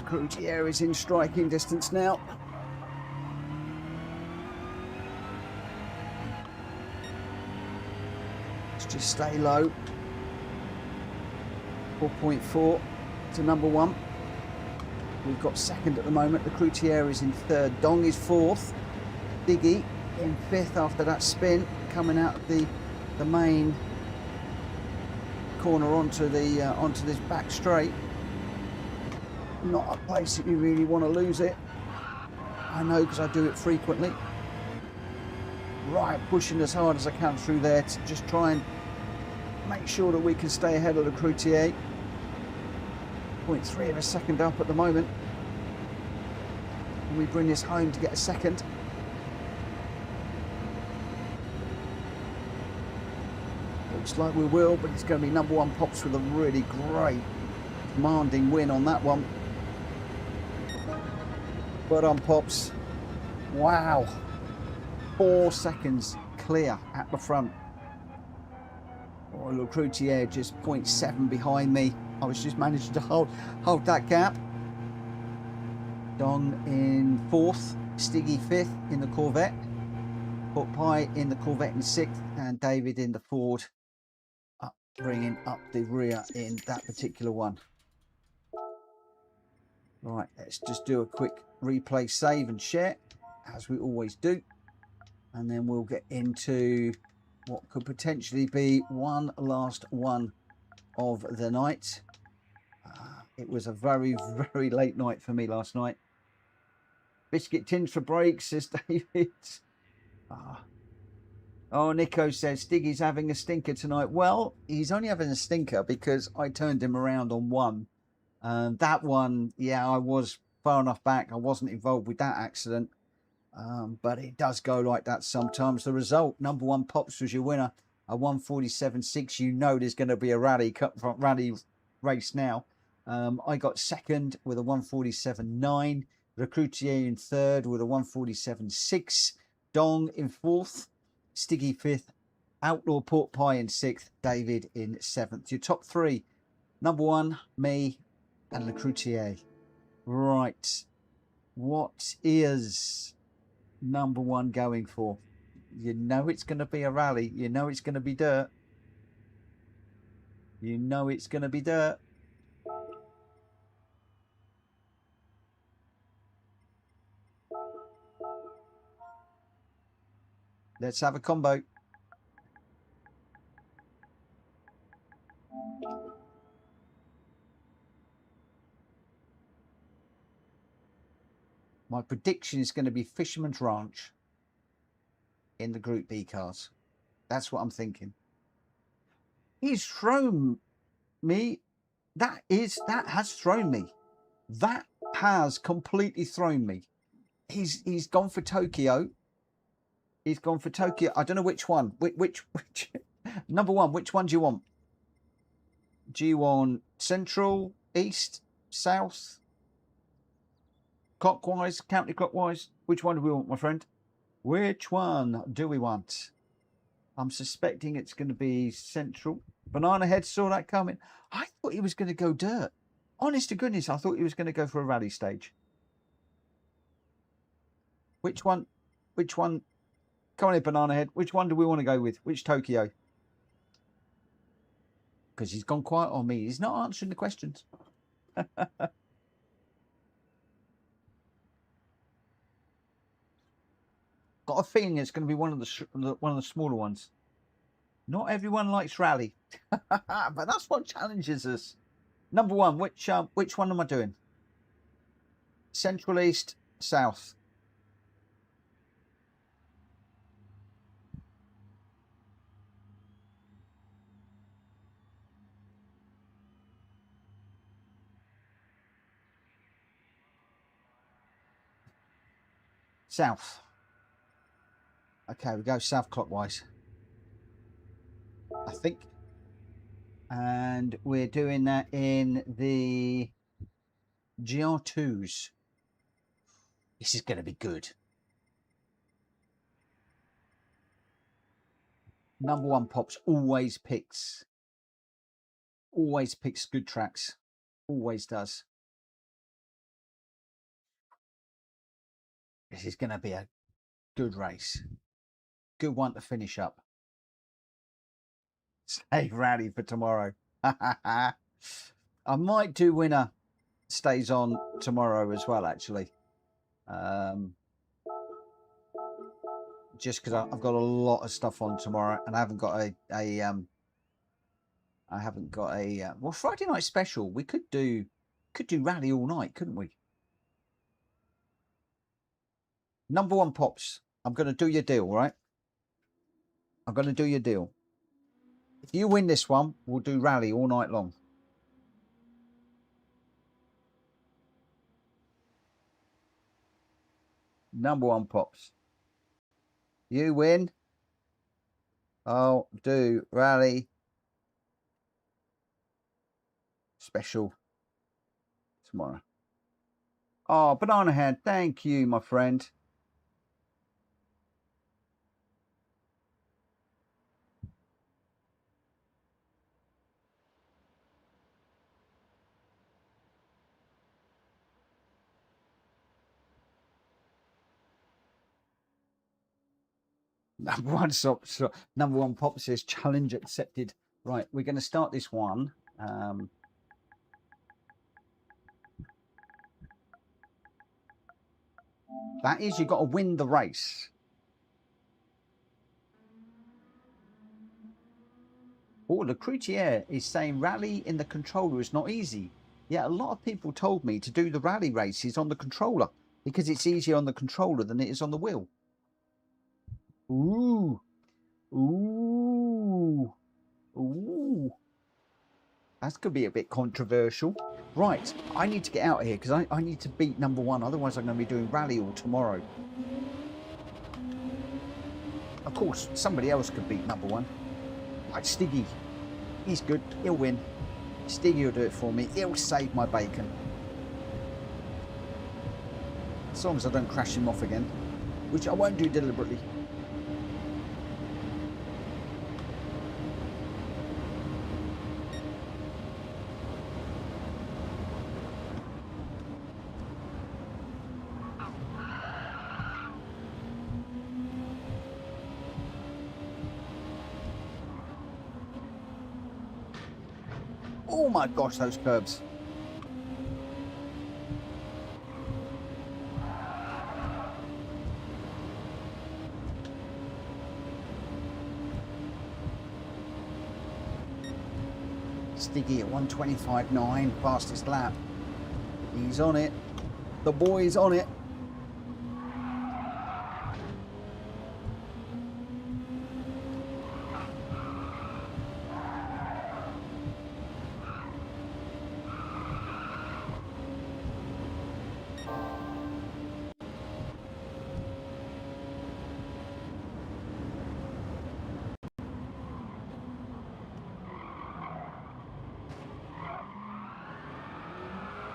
Gr.x is in striking distance now. Let's just stay low. 4.4 to number 1. We've got second at the moment. The Gr.x is in third. Dong is fourth. Diggy in fifth after that spin, coming out of the main corner onto this back straight. Not a place that you really want to lose it. I know, because I do it frequently. Right, pushing as hard as I can through there to just try and make sure that we can stay ahead of the Gr.x. 0.3 of a second up at the moment. And we bring this home to get a second. Looks like we will, but it's going to be number 1 Pops with a really great, commanding win on that one. But on Pops, wow, 4 seconds clear at the front. Oh, look, Gr.x just 0.7 behind me. I was just managing to hold that gap. Dong in 4th, Stiggy 5th in the Corvette, Pork Pie in the Corvette in 6th, and David in the Ford, bringing up the rear in that particular one. Right, let's just do a quick replay, save and share, as we always do, and then we'll get into what could potentially be one last one of the night. It was a very, very late night for me last night. Biscuit tins for brakes, says David. Oh, Nico says Stiggy's having a stinker tonight. Well, he's only having a stinker because I turned him around on one. That one, yeah, I was far enough back. I wasn't involved with that accident. But it does go like that sometimes. The result, number 1 Pops was your winner. A 147.6. You know there's going to be a rally race now. I got second with a 147.9. Gr.x in third with a 147.6. Dong in 4th. Stiggy 5th. Outlaw Pork Pie in 6th. David in 7th. Your top 3. Number 1, me, and Gr.x. Right. What is number 1 going for? You know it's going to be a rally. You know it's going to be dirt. You know it's going to be dirt. Let's have a combo. My prediction is going to be Fisherman's Ranch in the Group B cars. That's what I'm thinking. He's thrown me. That has thrown me. That has completely thrown me. He's gone for Tokyo. He's gone for Tokyo. I don't know which one. Which number 1? Which one do you want? Do you want central, east, south, clockwise, counterclockwise? Which one do we want, my friend? Which one do we want? I'm suspecting it's going to be central. Banana Head saw that coming. I thought he was going to go dirt. Honest to goodness, I thought he was going to go for a rally stage. Which one? Which one? Come on in, Banana Head. Which one do we want to go with? Which Tokyo? Because he's gone quiet on me. He's not answering the questions. Got a feeling it's going to be one of the smaller ones. Not everyone likes rally, but that's what challenges us. Number 1, which one am I doing? Central, east, south. South. Okay, we go south clockwise, I think. And we're doing that in the GR2s. This is going to be good. Number 1 Pops always picks good tracks. Always does. This is going to be a good race. Good one to finish up. Save rally for tomorrow. I might do winner stays on tomorrow as well, actually. Just because I've got a lot of stuff on tomorrow, and I haven't got well, Friday night special. We could do rally all night, couldn't we? Number one, Pops. I'm going to do your deal, right? I'm going to do your deal. If you win this one, we'll do rally all night long. Number one, Pops. You win. I'll do rally special tomorrow. Oh, Banana Head, thank you, my friend. Number one Pop says challenge accepted. Right, we're going to start this one. That is, you've got to win the race. Oh, the Croutier is saying rally in the controller is not easy. Yeah, a lot of people told me to do the rally races on the controller because it's easier on the controller than it is on the wheel. Ooh. Ooh. Ooh. That's going to be a bit controversial. Right, I need to get out of here because I need to beat number one. Otherwise, I'm going to be doing rally all tomorrow. Of course, somebody else could beat number one. Like Stiggy. He's good. He'll win. Stiggy will do it for me. He'll save my bacon. As long as I don't crash him off again. Which I won't do deliberately. Oh my gosh, those curbs. Stiggy at 125.9, fastest lap. He's on it. The boy's on it.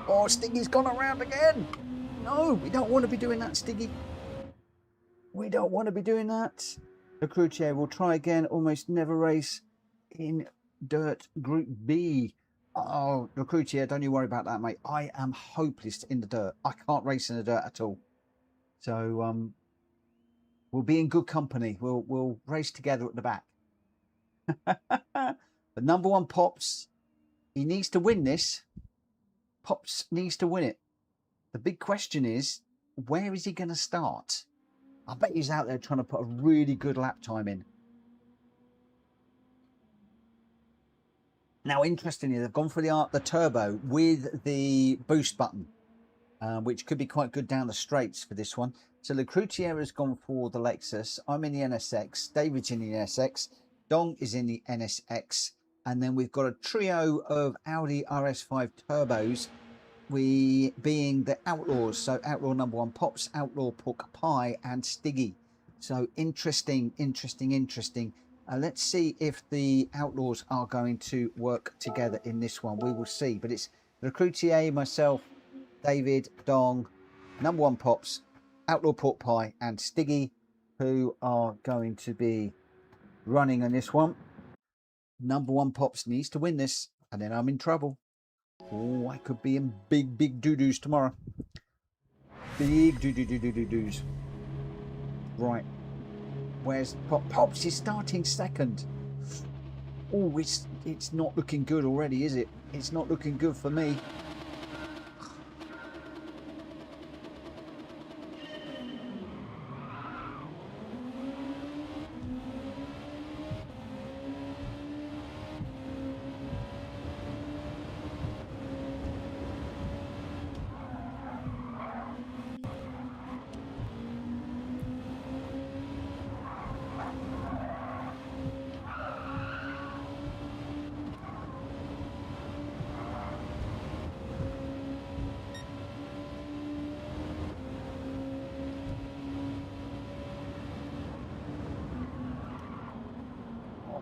Oh, Stiggy's gone around again. No, we don't want to be doing that, Stiggy. We don't want to be doing that. The Croutier will try again. Almost never race in Dirt Group B. Oh, the Croutier, don't you worry about that, mate. I am hopeless in the dirt. I can't race in the dirt at all. So we'll be in good company. We'll race together at the back. But number one, Pops, he needs to win this. Pops needs to win it. The big question is, where is he going to start? I bet he's out there trying to put a really good lap time in. Now, interestingly, they've gone for the turbo with the boost button, which could be quite good down the straights for this one. So the Croutier has gone for the Lexus. I'm in the NSX. David's in the NSX. Dong is in the NSX. And then we've got a trio of Audi RS5 turbos, we being the Outlaws. So Outlaw number one, Pops, Outlaw, Pork Pie, and Stiggy. So interesting. Let's see if the Outlaws are going to work together in this one. We will see. But it's the Croutier, myself, David, Dong, number one, Pops, Outlaw, Pork Pie, and Stiggy, who are going to be running on this one. Number one, Pops, needs to win this, and then I'm in trouble. Oh, I could be in big doo-doos tomorrow. Big do-do-do-do-do-doos. Right. Where's Pops is starting second. Oh, it's not looking good already, is it? It's not looking good for me.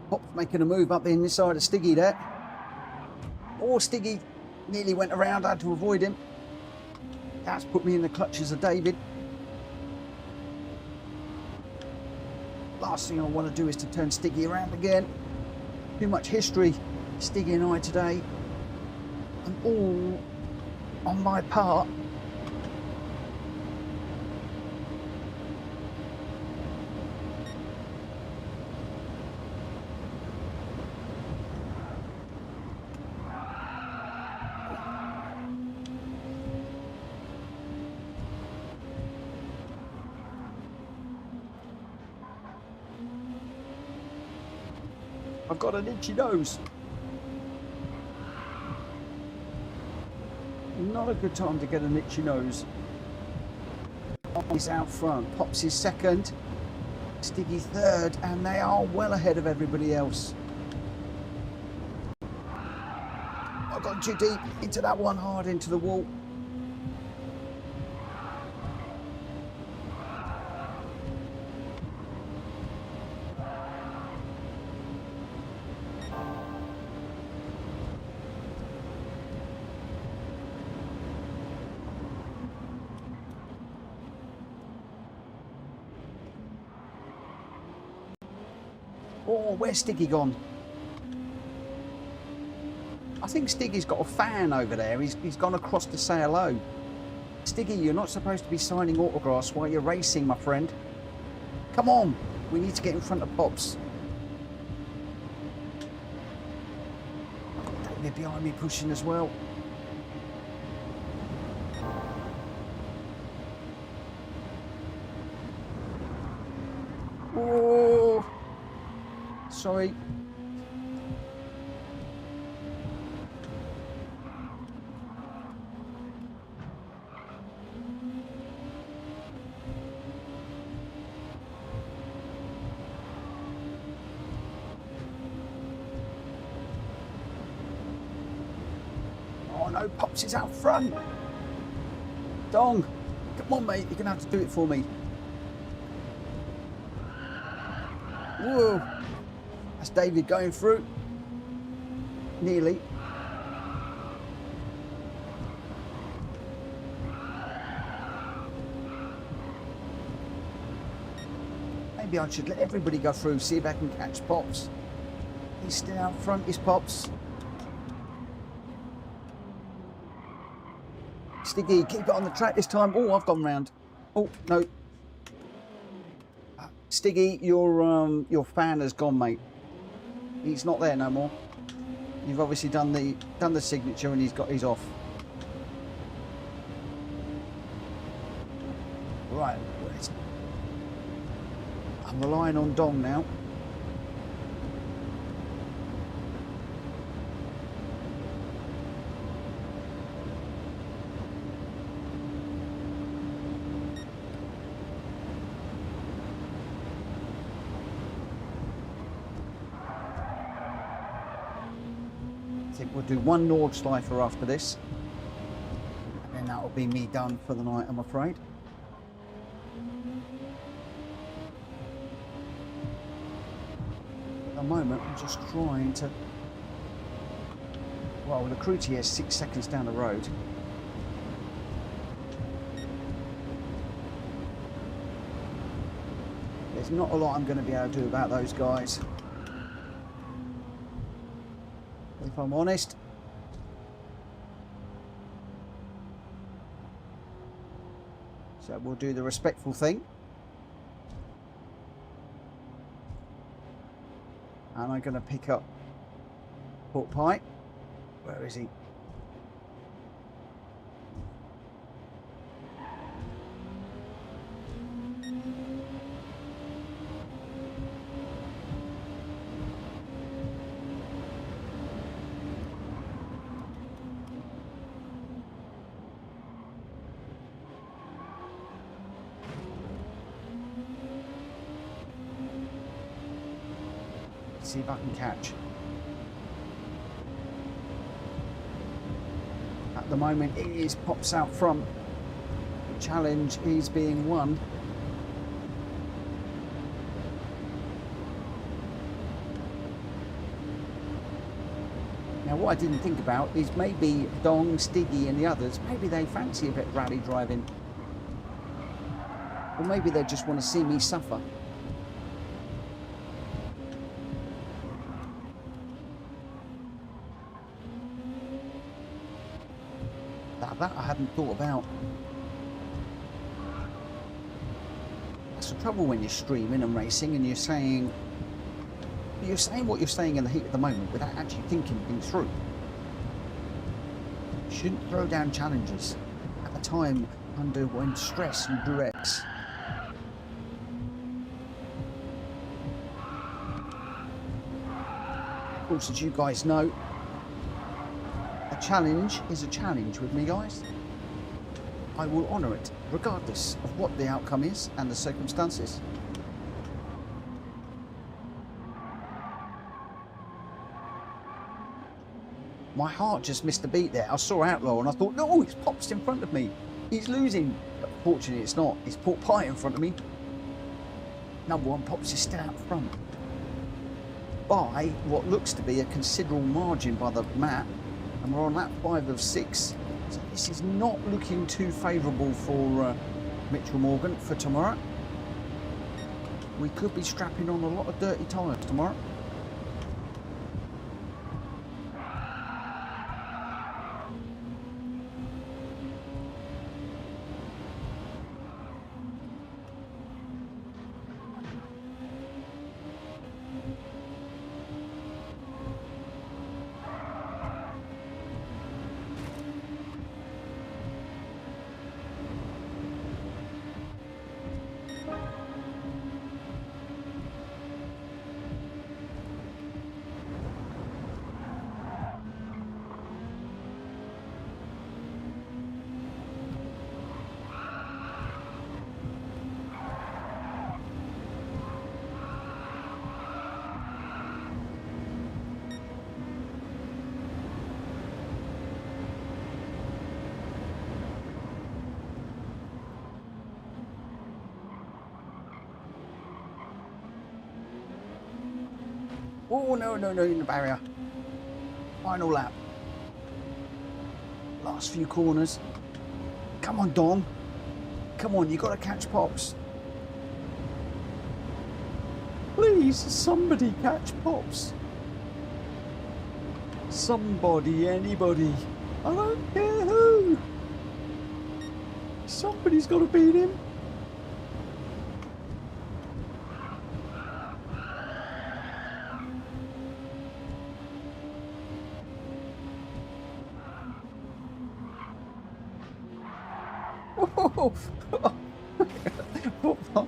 Pop's making a move up the inside of Stiggy there. Oh, Stiggy nearly went around. I had to avoid him. That's put me in the clutches of David. Last thing I want to do is to turn Stiggy around again. Too much history, Stiggy and I today. And all on my part. I've got an itchy nose. Not a good time to get an itchy nose. He's out front. Pops is second. Stiggy third. And they are well ahead of everybody else. I got too deep into that one, hard into the wall. Oh, where's Stiggy gone? I think Stiggy's got a fan over there. He's gone across to say hello. Stiggy, you're not supposed to be signing autographs while you're racing, my friend. Come on, we need to get in front of Pops. I've got David behind me pushing as well. Oh, sorry. Oh no, Pops is out front. Dong, come on mate, you're gonna have to do it for me. Whoa, that's David going through. Nearly. Maybe I should let everybody go through, see if I can catch Pops. He's still out front, is Pops. Stiggy, keep it on the track this time. Oh, I've gone round. Oh, no. Stiggy, your fan has gone, mate. He's not there no more. You've obviously done the signature and he's off. Right. I'm relying on Dom now. I think we'll do one Nordschleifer after this. And then that'll be me done for the night, I'm afraid. At the moment, I'm just trying to... Well, the Gr.x is 6 seconds down the road. There's not a lot I'm going to be able to do about those guys. If I'm honest. So we'll do the respectful thing. And I'm going to pick up pork pie. Where is he? See if I can catch. At the moment it is pops out front. The challenge is being won. Now what I didn't think about is maybe Dong, Stiggy and the others, maybe they fancy a bit of rally driving. Or maybe they just want to see me suffer. That I hadn't thought about. That's the trouble when you're streaming and racing and you're saying what you're saying in the heat of the moment without actually thinking things through. You shouldn't throw down challenges at the time under when stress and Gr.x. Of course, as you guys know, a challenge is a challenge with me, guys. I will honour it, regardless of what the outcome is and the circumstances. My heart just missed a beat there. I saw Outlaw and I thought, no, it's Pops in front of me. He's losing. But fortunately, it's not. It's pork pie in front of me. Number one, Pops is still out front by what looks to be a considerable margin by the map. And we're on lap 5 of 6. So this is not looking too favourable for Mitchell Morgan for tomorrow. We could be strapping on a lot of dirty tyres tomorrow. Oh, no, in the barrier. Final lap. Last few corners. Come on, Dom. Come on, you got to catch Pops. Please, somebody catch Pops. Somebody, anybody. I don't care who. Somebody's got to beat him.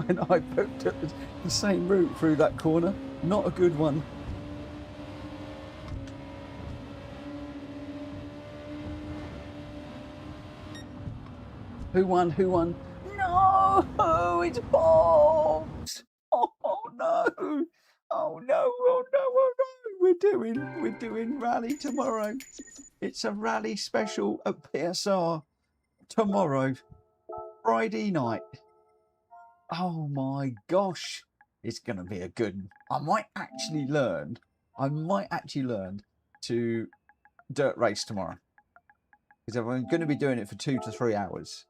And I booked at the same route through that corner. Not a good one. Who won? Who won? No, it's Bobs. Oh no! Oh no! Oh no! Oh no! We're doing rally tomorrow. It's a rally special at PSR tomorrow, Friday night. Oh my gosh, it's going to be a good. I might actually learn to dirt race tomorrow, because I'm going to be doing it for 2 to 3 hours.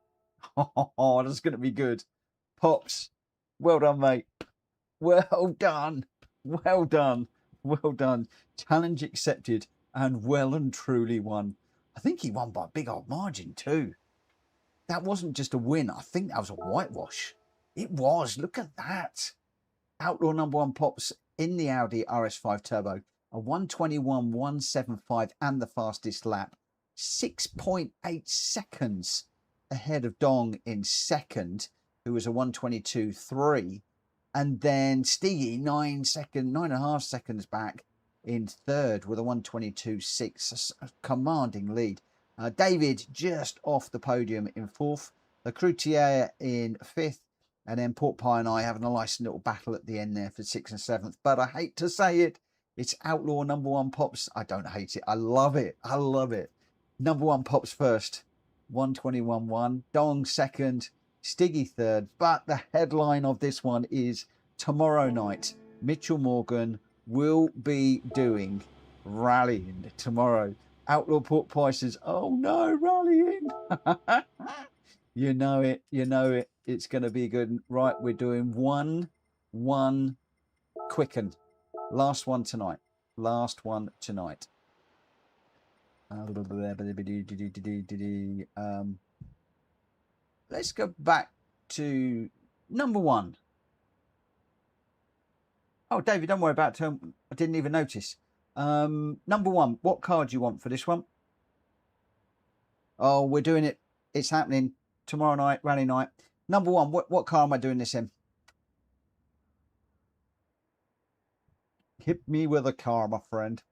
Oh, that's going to be good. Pops, well done, mate. Well done. Well done. Well done. Challenge accepted and well and truly won. I think he won by a big old margin too. that wasn't just a win. I think that was a whitewash. It was. Look at that. Outlaw number one pops in the Audi RS5 Turbo. A 121.175 and the fastest lap. 6.8 seconds ahead of Dong in second, who was a 122.3. And then Stiggy, 9.5 seconds back in third with a 122.6. A commanding lead. David just off the podium in fourth. The Cloutier in fifth. And then Port Pie and I having a nice little battle at the end there for sixth and seventh. But I hate to say it, it's Outlaw number one pops. I don't hate it. I love it. I love it. Number one pops first. 121.1. Dong second. Stiggy third. But the headline of this one is tomorrow night, Mitchell Morgan will be doing rallying tomorrow. Outlaw Port Pie says, oh no, rallying. You know it. You know it. It's going to be good. Right, we're doing one quicken. Last one tonight. Last one tonight. Let's go back to number one. Oh, David, don't worry about it. I didn't even notice. Number one, what car do you want for this one? Oh, we're doing it. It's happening tomorrow night, rally night. Number one, what car am I doing this in? Hit me with a car, my friend.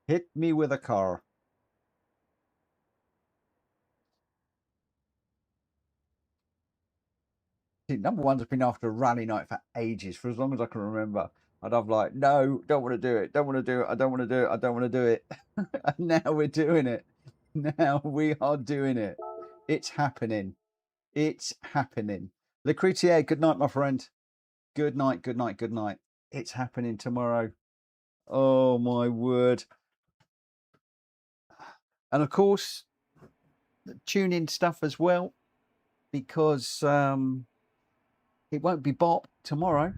Hit me with a car. See, number one's been after a rally night for ages, for as long as I can remember. And I'm like, no, don't want to do it. Don't want to do it. I don't want to do it. I don't want to do it. And now we're doing it. Now we are doing it. It's happening. It's happening. Le Cloutier, good night, my friend. Good night, good night, good night. It's happening tomorrow. Oh, my word. And, of course, tune in stuff as well, because it won't be bop tomorrow.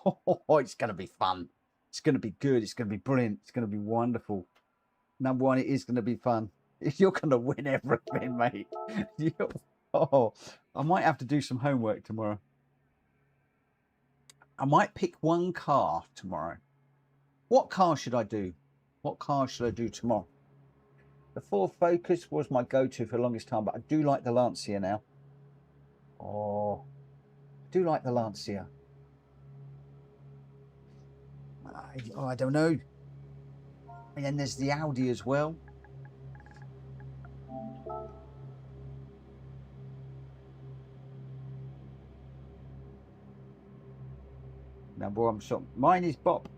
Oh, it's going to be fun. It's going to be good. It's going to be brilliant. It's going to be wonderful. Number one, it is going to be fun. You're going to win everything, mate. Oh, I might have to do some homework tomorrow. I might pick one car tomorrow. What car should I do? What car should I do tomorrow? The Ford Focus was my go-to for the longest time, but I do like the Lancia now. Oh, I do like the Lancia. I don't know. And then there's the Audi as well. Number one shot. Mine is bop.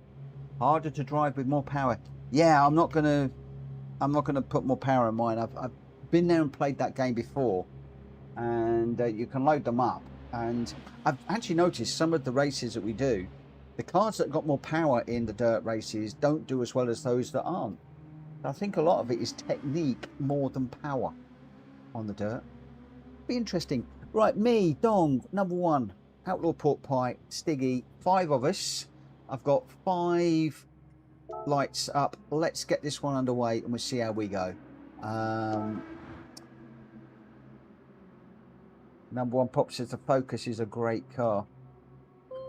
Harder to drive with more power. Yeah, I'm not gonna put more power in mine. I've been there and played that game before, and you can load them up. And I've actually noticed some of the races that we do, the cars that got more power in the dirt races don't do as well as those that aren't. I think a lot of it is technique more than power on the dirt. Be interesting. Right, me, Dong, number one, Outlaw Pork Pie, Stiggy, 5 of us. I've got 5 lights up. Let's get this one underway and we'll see how we go. Number one pop says the Focus is a great car.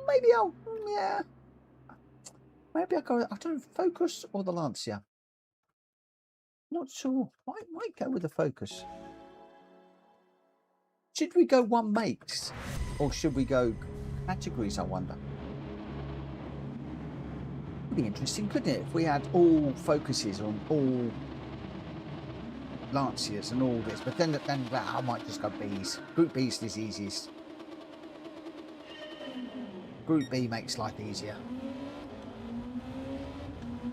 Maybe I'll, yeah. Maybe I'll go, I don't know, Focus or the Lancia. Not sure. Might go with the Focus. Should we go one makes or should we go categories, I wonder? Would be interesting, couldn't it, if we had all Focuses on all Lancias and all this, but then I might just go Bs. Group B is the easiest. Group B makes life easier,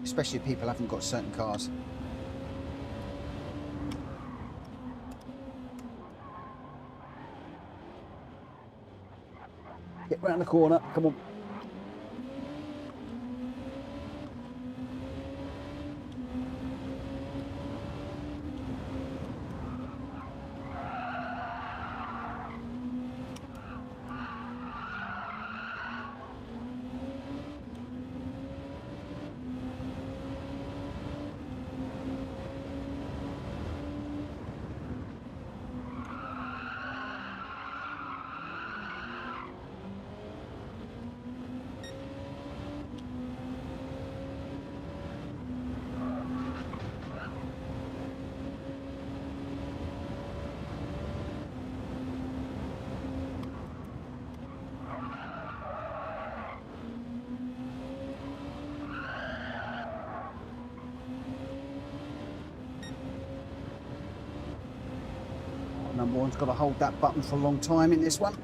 especially if people haven't got certain cars. Get round the corner, come on. Number one's got to hold that button for a long time in this one.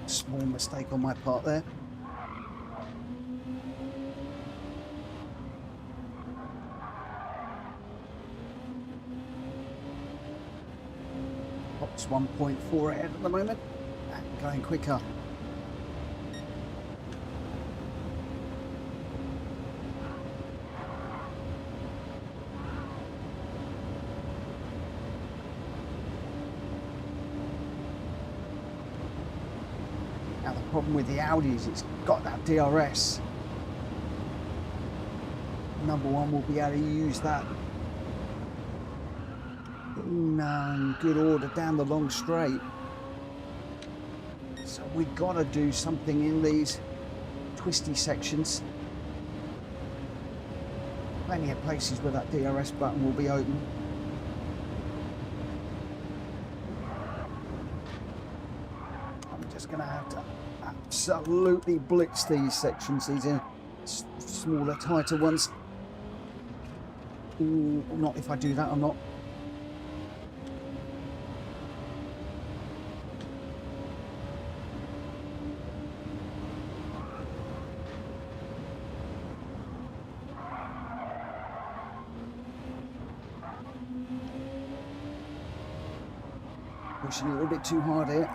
Small mistake on my part there. Pops 1.4 ahead at the moment. And going quicker. Now the problem with the Audi is it's got that DRS. Number one will be able to use that in good order down the long straight. So we've got to do something in these twisty sections. Plenty of places where that DRS button will be open. I'm just going to have to absolutely blitz these sections. These are smaller, tighter ones. Ooh, not if I do that, I'm not. Pushing a little bit too hard here.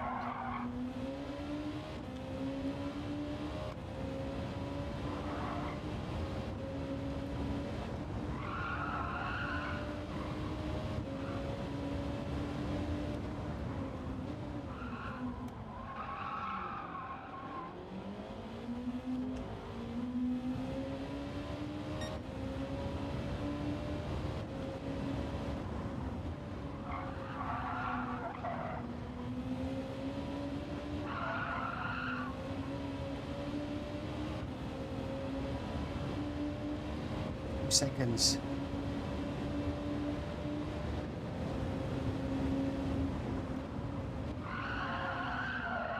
Seconds.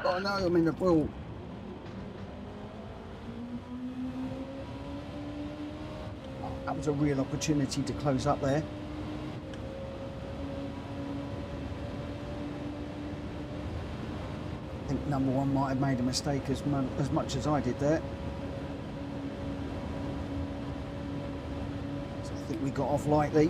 Oh no, I'm in the wheel. That was a real opportunity to close up there. I think number one might have made a mistake as much as I did there. I think we got off lightly.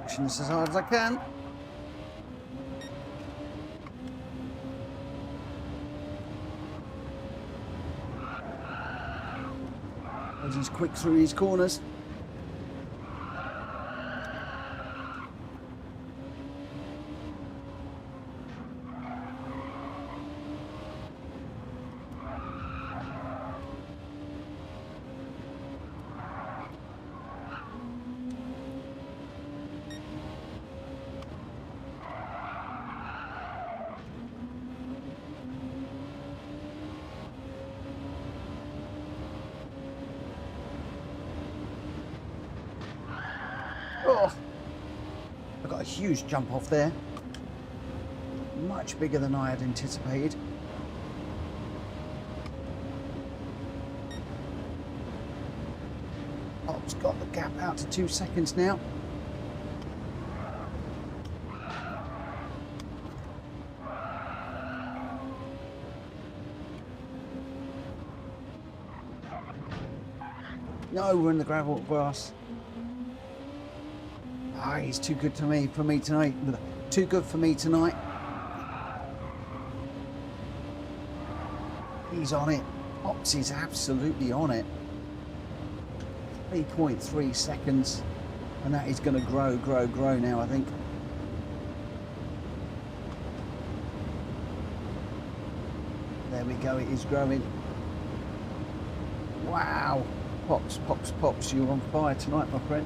Pushing this as hard as I can. As he's quick through his corners. Oh, I got a huge jump off there. Much bigger than I had anticipated. Pop's got the gap out to 2 seconds now. No, we're in the gravel grass. Ah, he's too good for me tonight. Too good for me tonight. He's on it. Ops is absolutely on it. 3.3 seconds. And that is going to grow now, I think. There we go, it is growing. Wow. Pops, pops, pops. You're on fire tonight, my friend.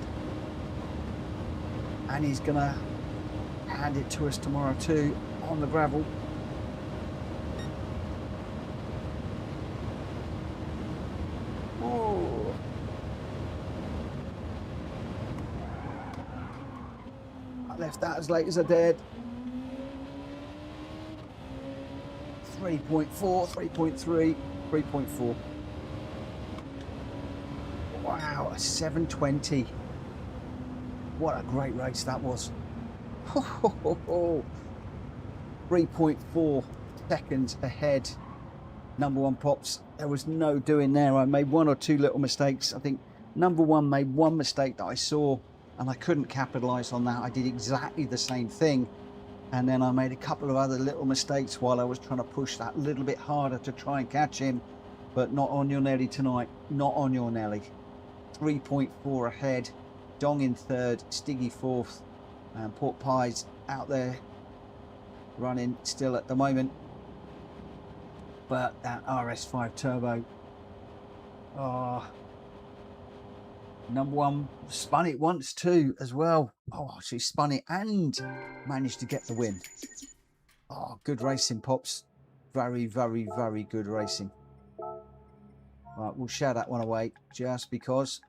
And he's going to hand it to us tomorrow too, on the gravel. Oh. I left that as late as I dared. 3.4, 3.3, 3.4. Wow, a 720. What a great race that was. 3.4 seconds ahead. Number one, Pops. There was no doing there. I made one or two little mistakes. I think number one made one mistake that I saw and I couldn't capitalize on that. I did exactly the same thing. And then I made a couple of other little mistakes while I was trying to push that little bit harder to try and catch him. But not on your Nelly tonight. Not on your Nelly. 3.4 ahead. Dong in third. Stiggy fourth. And Port Pie's out there running still at the moment. But that RS5 Turbo. Oh. Number one spun it once too as well. Oh, she spun it and managed to get the win. Oh, good racing, Pops. Very, very, very good racing. Right, we'll share that one away just because.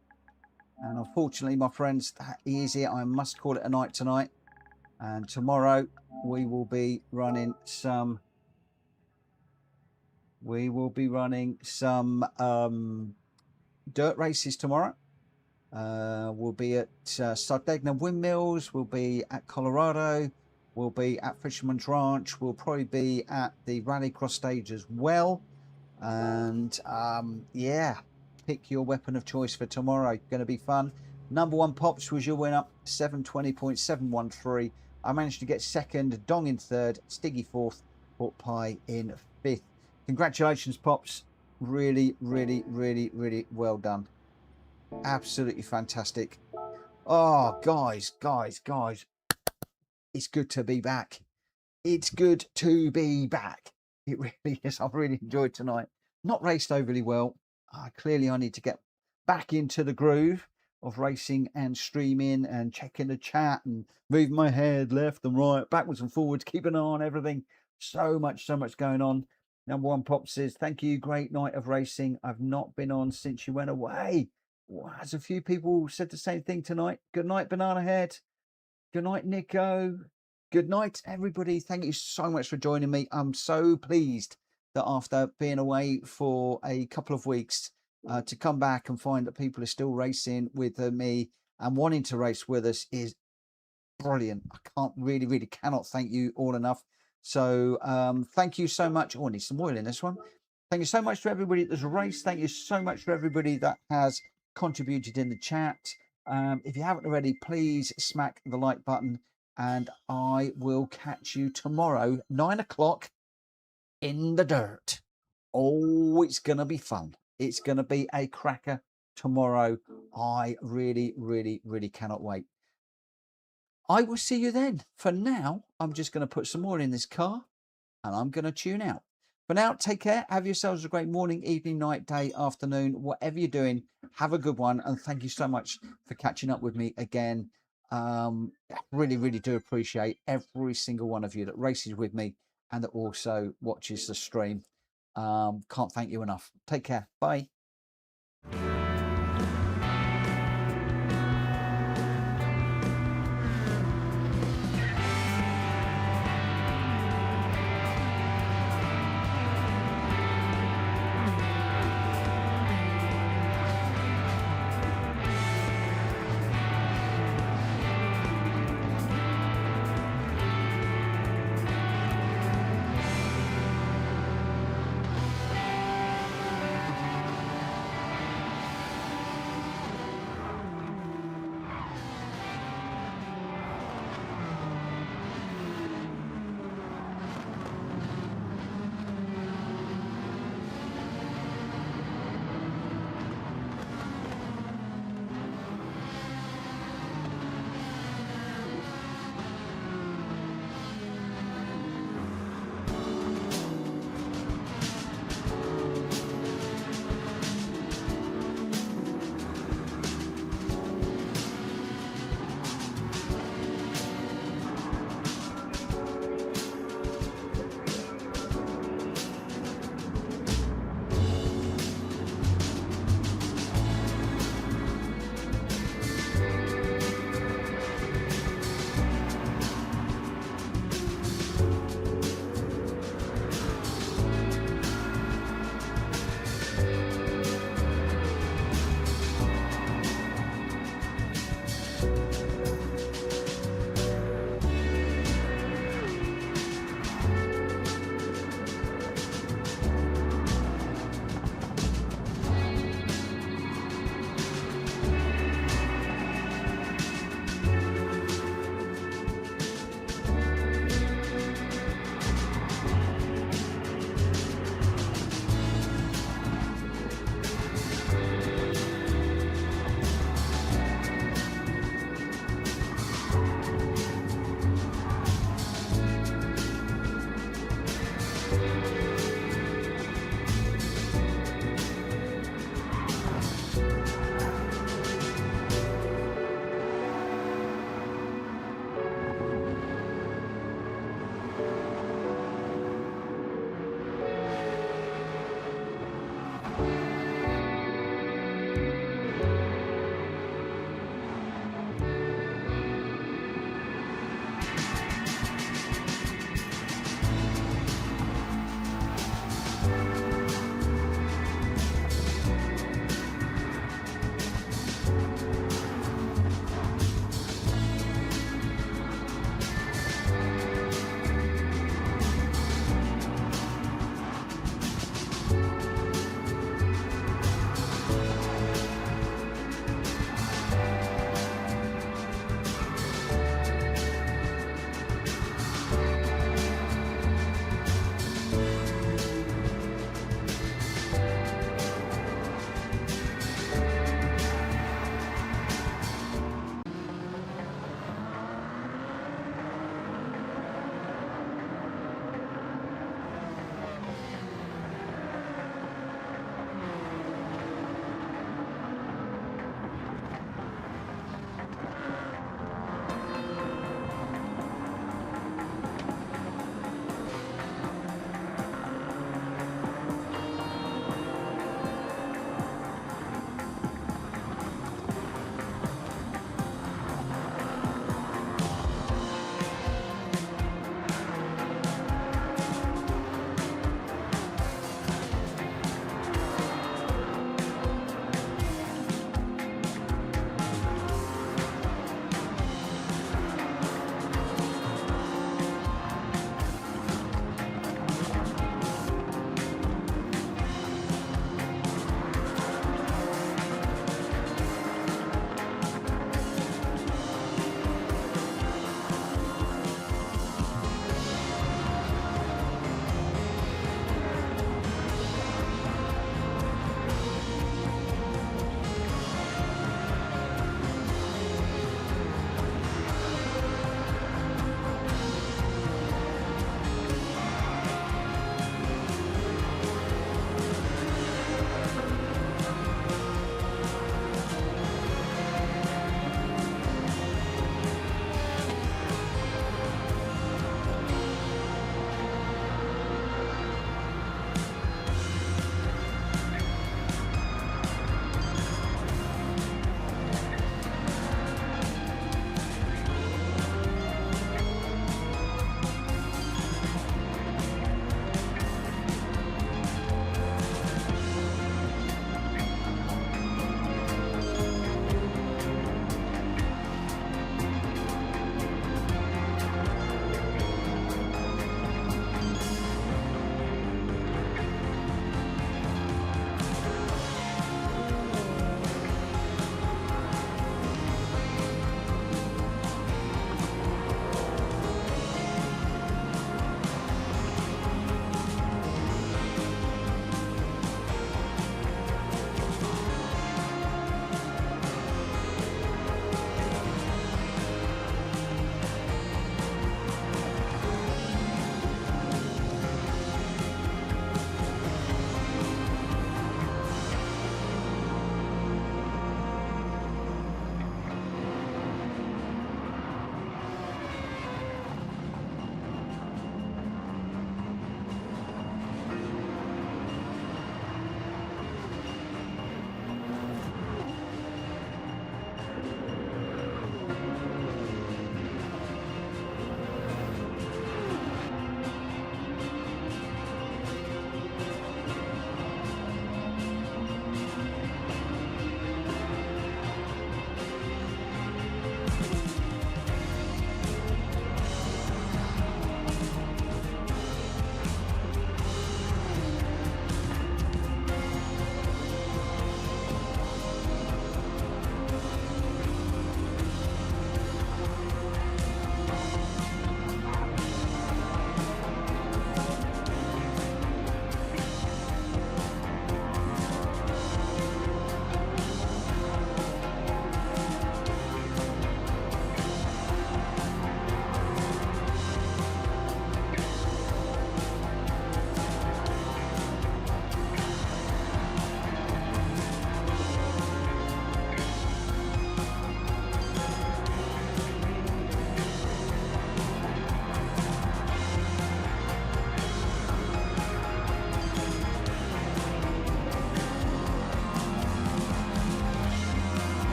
And unfortunately, my friends, that is it. I must call it a night tonight. And tomorrow we will be running some. We will be running some dirt races tomorrow. We'll be at Sardegna Windmills, we'll be at Colorado, we'll be at Fisherman's Ranch, we'll probably be at the Rallycross stage as well. And yeah, pick your weapon of choice for tomorrow. Going to be fun. Number one, Pops, was your winner, 720.713. I managed to get second, Dong in third, Stiggy fourth, Port Pie in fifth. Congratulations, Pops. Really, really, really, really well done. Absolutely fantastic. Oh, guys, it's good to be back. It's good to be back. It really is. I've really enjoyed tonight. Not raced overly well. Clearly I need to get back into the groove of racing and streaming and checking the chat and moving my head left and right, backwards and forwards, keeping an eye on everything. So much going on. Number one, Pop says, thank you. Great night of racing. I've not been on since you went away. Well, as a few people said the same thing tonight. Good night, Banana Head. Good night, Nico. Good night, everybody. Thank you so much for joining me. I'm so pleased that after being away for a couple of weeks, to come back and find that people are still racing with me and wanting to race with us is brilliant. I can't really cannot thank you all enough. So thank you so much. Oh, I need some oil in this one. Thank you so much to everybody that's raced. Thank you so much to everybody that has contributed in the chat. If you haven't already, please smack the like button and I will catch you tomorrow, 9 o'clock in the dirt. Oh, it's going to be fun. It's going to be a cracker tomorrow. I really cannot wait. I will see you then. For now, I'm just going to put some more in this car and I'm going to tune out. For now, take care. Have yourselves a great morning, evening, night, day, afternoon, whatever you're doing. Have a good one. And thank you so much for catching up with me again. Really do appreciate every single one of you that races with me and that also watches the stream. Can't thank you enough. Take care. Bye.